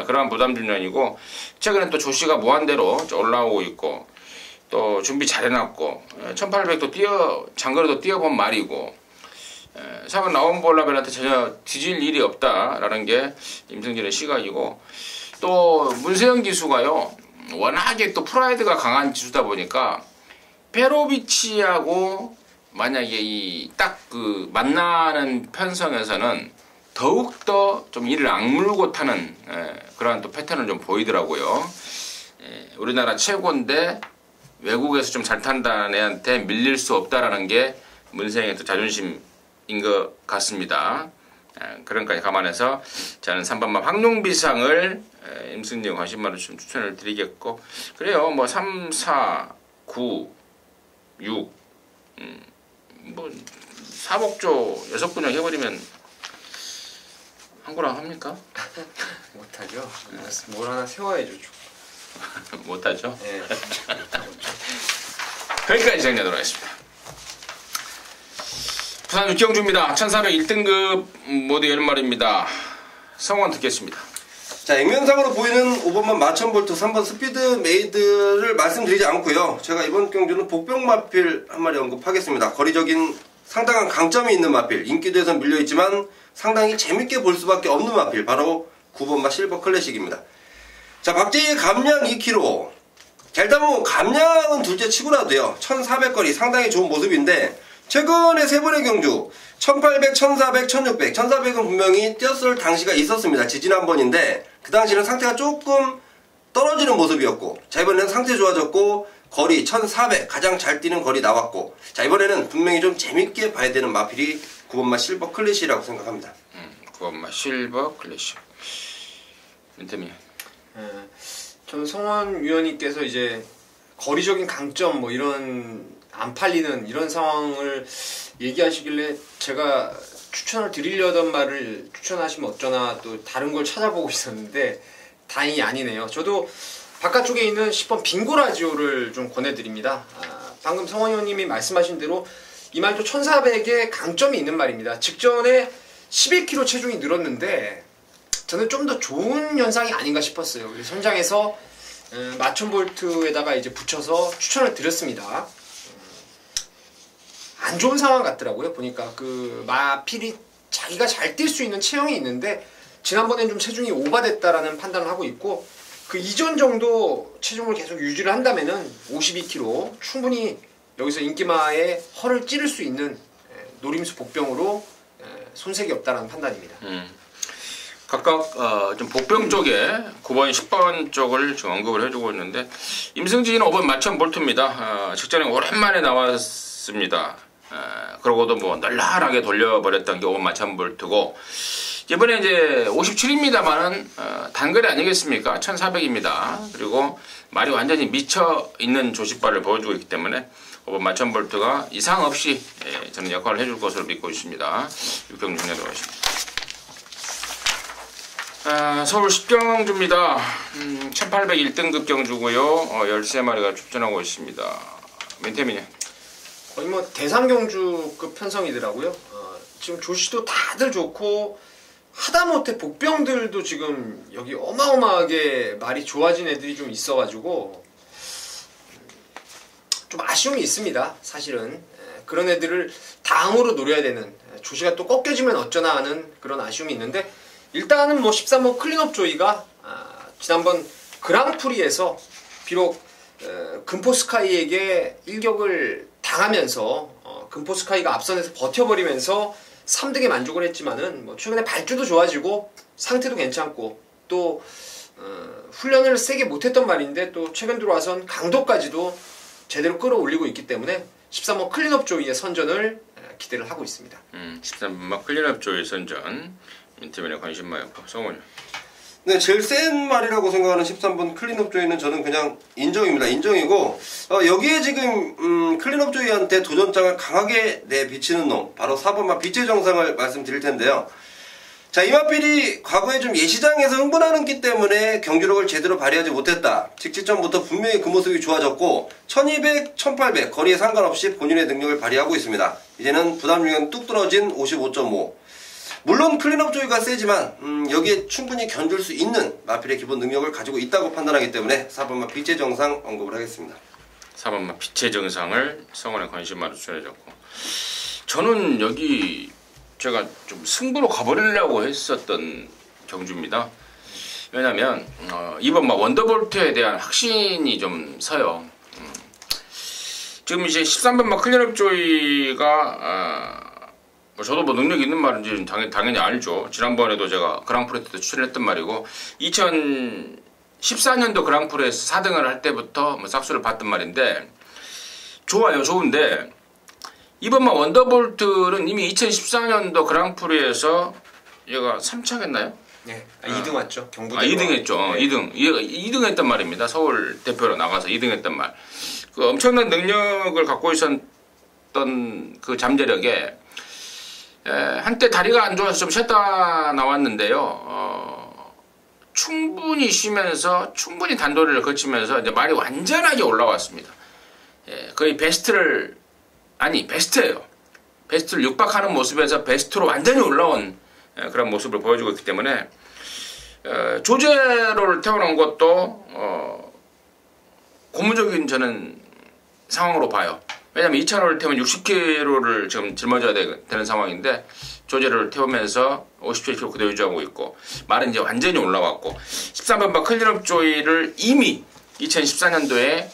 그러한 부담중량이고 최근에 또 조씨가 무한대로 올라오고 있고 또 준비 잘 해놨고 1800도 장거리도 뛰어본 말이고 4번 라온볼라벤한테 전혀 뒤질 일이 없다라는 게 임승진의 시각이고 또 문세영 기수가요 워낙에 또 프라이드가 강한 기수다 보니까 페로비치하고 만약에 이 딱 그 만나는 편성에서는 더욱더 좀 이를 악물고 타는 그러한 또 패턴을 좀 보이더라고요. 우리나라 최고인데 외국에서 좀 잘 탄다는 애한테 밀릴 수 없다라는 게 문세영의 또 자존심인 것 같습니다. 그런 것까지 감안해서 저는 3번마 황룡비상을 임승진 관심마로 좀 추천을 드리겠고 그래요. 뭐 3, 4, 9, 6 뭐 사복조 6분양 해버리면 한구랑 합니까? 못하죠. 뭘 하나 세워야죠. 못하죠? 네. 거기까지 정리하도록 하겠습니다. 부산 육경주입니다. 1401등급 모두 10마리입니다. 성원 듣겠습니다. 자, 액면상으로 보이는 5번만 마천볼트 3번 스피드 메이드를 말씀드리지 않고요. 제가 이번 경주는 복병마필 한 마리 언급하겠습니다. 거리적인 상당한 강점이 있는 마필, 인기도에선 밀려있지만 상당히 재밌게 볼 수밖에 없는 마필, 바로 9번마 실버 클래식입니다. 자, 박재희 감량 2kg. 자, 일단 뭐 감량은 둘째 치고라도요 1400거리 상당히 좋은 모습인데 최근에 세 번의 경주 1800, 1400, 1600 1400은 분명히 뛰었을 당시가 있었습니다. 지지난번인데 그 당시는 상태가 조금 떨어지는 모습이었고 자 이번에는 상태 좋아졌고 거리 1400 가장 잘 뛰는 거리 나왔고 자 이번에는 분명히 좀 재밌게 봐야 되는 마필이 9번마 실버 클래식이라고 생각합니다. 9번마 실버 클래식. 민태민. 저는 성원 위원님께서 이제 거리적인 강점 뭐 이런 안 팔리는 이런 상황을 얘기하시길래 제가 추천을 드리려던 말을 추천하시면 어쩌나 또 다른 걸 찾아보고 있었는데 다행히 아니네요. 저도 바깥쪽에 있는 10번 빙고라지오를 좀 권해드립니다. 방금 성원 의원님이 말씀하신 대로 이 말도 1400에 강점이 있는 말입니다. 직전에 11kg 체중이 늘었는데 저는 좀 더 좋은 현상이 아닌가 싶었어요. 그래서 현장에서 10,000볼트에다가 이제 붙여서 추천을 드렸습니다. 안 좋은 상황 같더라고요. 보니까 그 마필이 자기가 잘 뛸 수 있는 체형이 있는데 지난번엔 좀 체중이 오바됐다라는 판단을 하고 있고 그 이전 정도 체중을 계속 유지를 한다면은 52kg 충분히 여기서 인기마의 허를 찌를 수 있는 노림수 복병으로 손색이 없다라는 판단입니다. 각각 좀 복병 쪽에 9번, 10번 쪽을 지금 언급을 해주고 있는데 임승진은 5번 맞천 볼트입니다. 직전에 오랜만에 나왔습니다. 그러고도 뭐 널널하게 돌려버렸던 게 5번 맞천 볼트고 이번에 이제 57입니다만은 단거리 아니겠습니까? 1400입니다. 그리고 말이 완전히 미쳐 있는 조직발을 보여주고 있기 때문에 5번 맞천 볼트가 이상 없이 저는 역할을 해줄 것으로 믿고 있습니다. 6경주 정리해 들어가겠습니다. 서울 10경주입니다. 1801등급 경주고요. 13마리가 출전하고 있습니다. 민태민이 거의 뭐 대상경주급 편성이더라고요. 지금 조시도 다들 좋고 하다못해 복병들도 지금 여기 어마어마하게 말이 좋아진 애들이 좀 있어가지고 좀 아쉬움이 있습니다. 사실은 그런 애들을 다음으로 노려야 되는 조시가 또 꺾여지면 어쩌나 하는 그런 아쉬움이 있는데 일단은 뭐 13번 클린업 조이가 지난번 그랑프리에서 비록 금포스카이에게 일격을 당하면서 금포스카이가 앞선에서 버텨버리면서 3등에 만족을 했지만은 뭐 최근에 발주도 좋아지고 상태도 괜찮고 또 훈련을 세게 못했던 말인데 또 최근 들어와선 강도까지도 제대로 끌어올리고 있기 때문에 13번 클린업 조이의 선전을 기대를 하고 있습니다. 13번 클린업 조이 선전 민태민의 관심 많고 성훈이. 네, 제일 센 말이라고 생각하는 13번 클린업 조이는 저는 그냥 인정입니다. 인정이고 여기에 지금 클린업 조이한테 도전장을 강하게 내비치는 놈 바로 4번마 빛의 정상을 말씀드릴 텐데요. 자, 이마필이 과거에 좀 예시장에서 흥분하기 때문에 경주력을 제대로 발휘하지 못했다. 직지점부터 분명히 그 모습이 좋아졌고 1200, 1800 거리에 상관없이 본인의 능력을 발휘하고 있습니다. 이제는 부담중엔 뚝 떨어진 55.5. 물론 클린업 조이가 세지만 여기에 충분히 견줄 수 있는 마필의 기본 능력을 가지고 있다고 판단하기 때문에 4번마 빛의 정상 언급을 하겠습니다. 4번마 빛의 정상을 성원의 관심마로 추천해줬고 저는 여기 제가 좀 승부로 가버리려고 했었던 경주입니다. 왜냐면 2번마 원더볼트에 대한 확신이 좀 서요. 지금 이제 13번마 클린업 조이가 뭐 저도 뭐 능력 있는 말인지 당연히 알죠. 지난번에도 제가 그랑프리 때도 추천했던 말이고 2014년도 그랑프리에서 4등을 할 때부터 뭐 싹수를 봤던 말인데 좋아요. 좋은데 이번만 원더볼트는 이미 2014년도 그랑프리에서 얘가 3차 했나요? 네, 2등 왔죠. 경북 2등 했죠. 네. 2등 했단 말입니다. 서울 대표로 나가서 2등 했단 말. 그 엄청난 능력을 갖고 있었던 그 잠재력에 한때 다리가 안 좋아서 좀 쉬었다 나왔는데요. 충분히 쉬면서 충분히 단도리를 거치면서 이제 말이 완전하게 올라왔습니다. 거의 베스트예요. 베스트를 육박하는 모습에서 베스트로 완전히 올라온 그런 모습을 보여주고 있기 때문에 조제로를 태워놓은 것도 고무적인 저는 상황으로 봐요. 왜냐면 2차로를 태우면 60km를 지금 짊어져야 되는 상황인데 조제로를 태우면서 57km 그대로 유지하고 있고 말은 이제 완전히 올라왔고 13번바 클린업 조이를 이미 2014년도에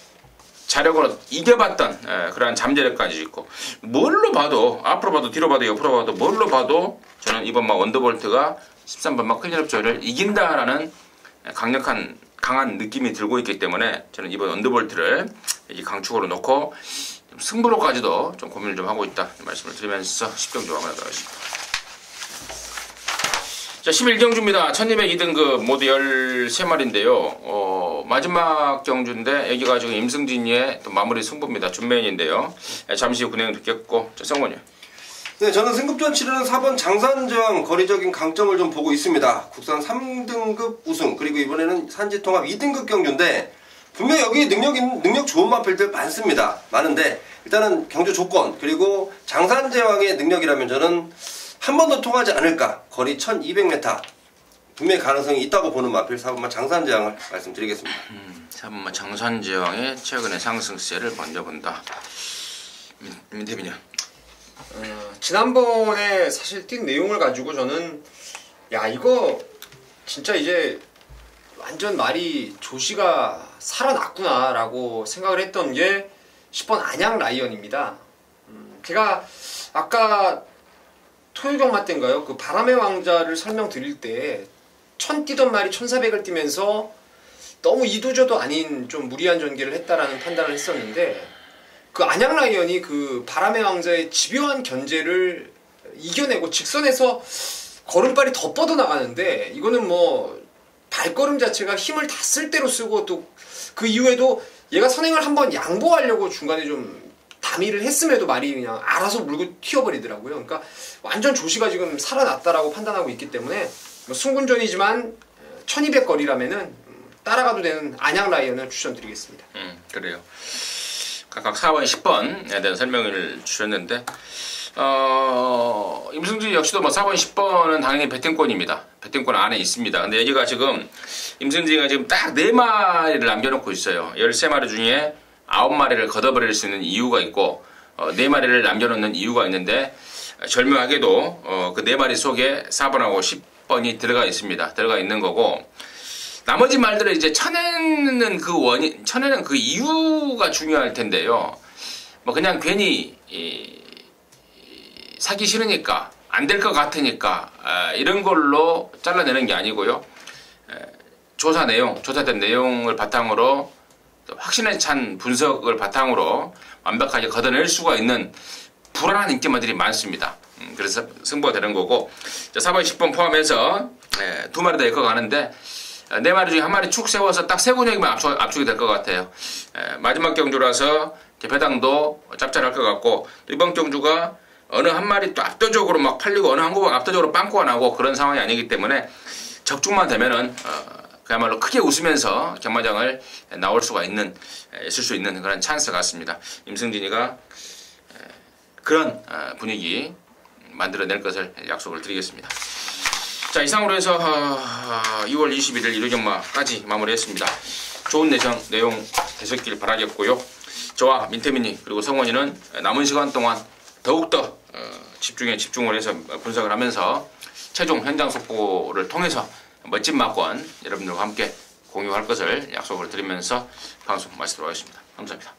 자력으로 이겨봤던 그러한 잠재력까지 있고 뭘로 봐도 앞으로 봐도 뒤로 봐도 옆으로 봐도 뭘로 봐도 저는 이번마 원더볼트가 13번마 클린업 조이를 이긴다라는 강한 느낌이 들고 있기 때문에 저는 이번 원더볼트를 이 강축으로 놓고 승부로까지도 좀 고민을 좀 하고 있다 말씀을 드리면서 10경주 마무리하도록 하겠습니다. 자, 11경주입니다. 1202등급 모두 13마리인데요. 마지막 경주인데 여기가 지금 임승진이의 또 마무리 승부입니다. 준메인인데요. 잠시 후 진행 듣겠고 자, 성원이요. 네, 저는 승급전 치르는 4번 장산저항 거리적인 강점을 좀 보고 있습니다. 국산 3등급 우승, 그리고 이번에는 산지통합 2등급 경주인데 분명 여기 능력 좋은 마필들 많은데 일단은 경주 조건 그리고 장산제왕의 능력이라면 저는 한 번 더 통하지 않을까. 거리 1200m 분명히 가능성이 있다고 보는 마필 4번만 장산제왕을 말씀드리겠습니다. 4번만 장산제왕의 최근의 상승세를 먼저 본다. 민태빈이요. 지난번에 사실 뛴 내용을 가지고 저는 야 이거 진짜 이제 완전 말이 조시가 살아났구나 라고 생각을 했던 게 10번 안양 라이언입니다. 제가 아까 토요경마 때인가요? 그 바람의 왕자를 설명드릴 때 1000 뛰던 말이 1400을 뛰면서 너무 이도저도 아닌 좀 무리한 전개를 했다라는 판단을 했었는데 그 안양 라이언이 그 바람의 왕자의 집요한 견제를 이겨내고 직선에서 걸음발이 더 뻗어나가는데 이거는 뭐 발걸음 자체가 힘을 다 쓸 대로 쓰고 또 그 이후에도 얘가 선행을 한번 양보하려고 중간에 좀 다미를 했음에도 말이 그냥 알아서 물고 튀어버리더라고요. 그러니까 완전 조시가 지금 살아났다라고 판단하고 있기 때문에 뭐 승군전이지만 1200 거리라면은 따라가도 되는 안양 라이언을 추천드리겠습니다. 그래요. 각각 4번, 10번에 대한 설명을 주셨는데 임승진 역시도 뭐 4번, 10번은 당연히 배팅권입니다. 배팅권 안에 있습니다. 근데 여기가 지금 임승진이가 지금 딱 4마리를 남겨놓고 있어요. 13마리 중에 9마리를 걷어버릴 수 있는 이유가 있고 4마리를 남겨놓는 이유가 있는데 절묘하게도 그 4마리 속에 4번하고 10번이 들어가 있습니다. 들어가 있는 거고 나머지 말들은 이제 쳐내는 그 이유가 중요할 텐데요. 뭐 그냥 괜히 사기 싫으니까 안 될 것 같으니까 이런 걸로 잘라내는 게 아니고요. 조사된 내용을 바탕으로 확신에 찬 분석을 바탕으로 완벽하게 걷어낼 수가 있는 불안한 인기마들이 많습니다. 그래서 승부가 되는 거고 4번, 10번 포함해서 2마리 더 읽어 가는데 4마리 중에 1마리 축 세워서 딱 3근육이면 압축이 될 것 같아요. 마지막 경주라서 배당도 짭짤할 것 같고 이번 경주가 어느 한 마리 또 압도적으로 막 팔리고 어느 한 구간 압도적으로 빵꾸가 나고 그런 상황이 아니기 때문에 적중만 되면은 그야말로 크게 웃으면서 경마장을 있을 수 있는 그런 찬스 같습니다. 임승진이가 그런 분위기 만들어낼 것을 약속을 드리겠습니다. 자, 이상으로 해서 2월 21일 일요경마까지 마무리했습니다. 좋은 내용 되셨길 바라겠고요. 저와 민태민이 그리고 성원이는 남은 시간 동안 더욱더 집중을 해서 분석을 하면서 최종 현장 속보를 통해서 멋진 막권 여러분들과 함께 공유할 것을 약속을 드리면서 방송 마치도록 하겠습니다. 감사합니다.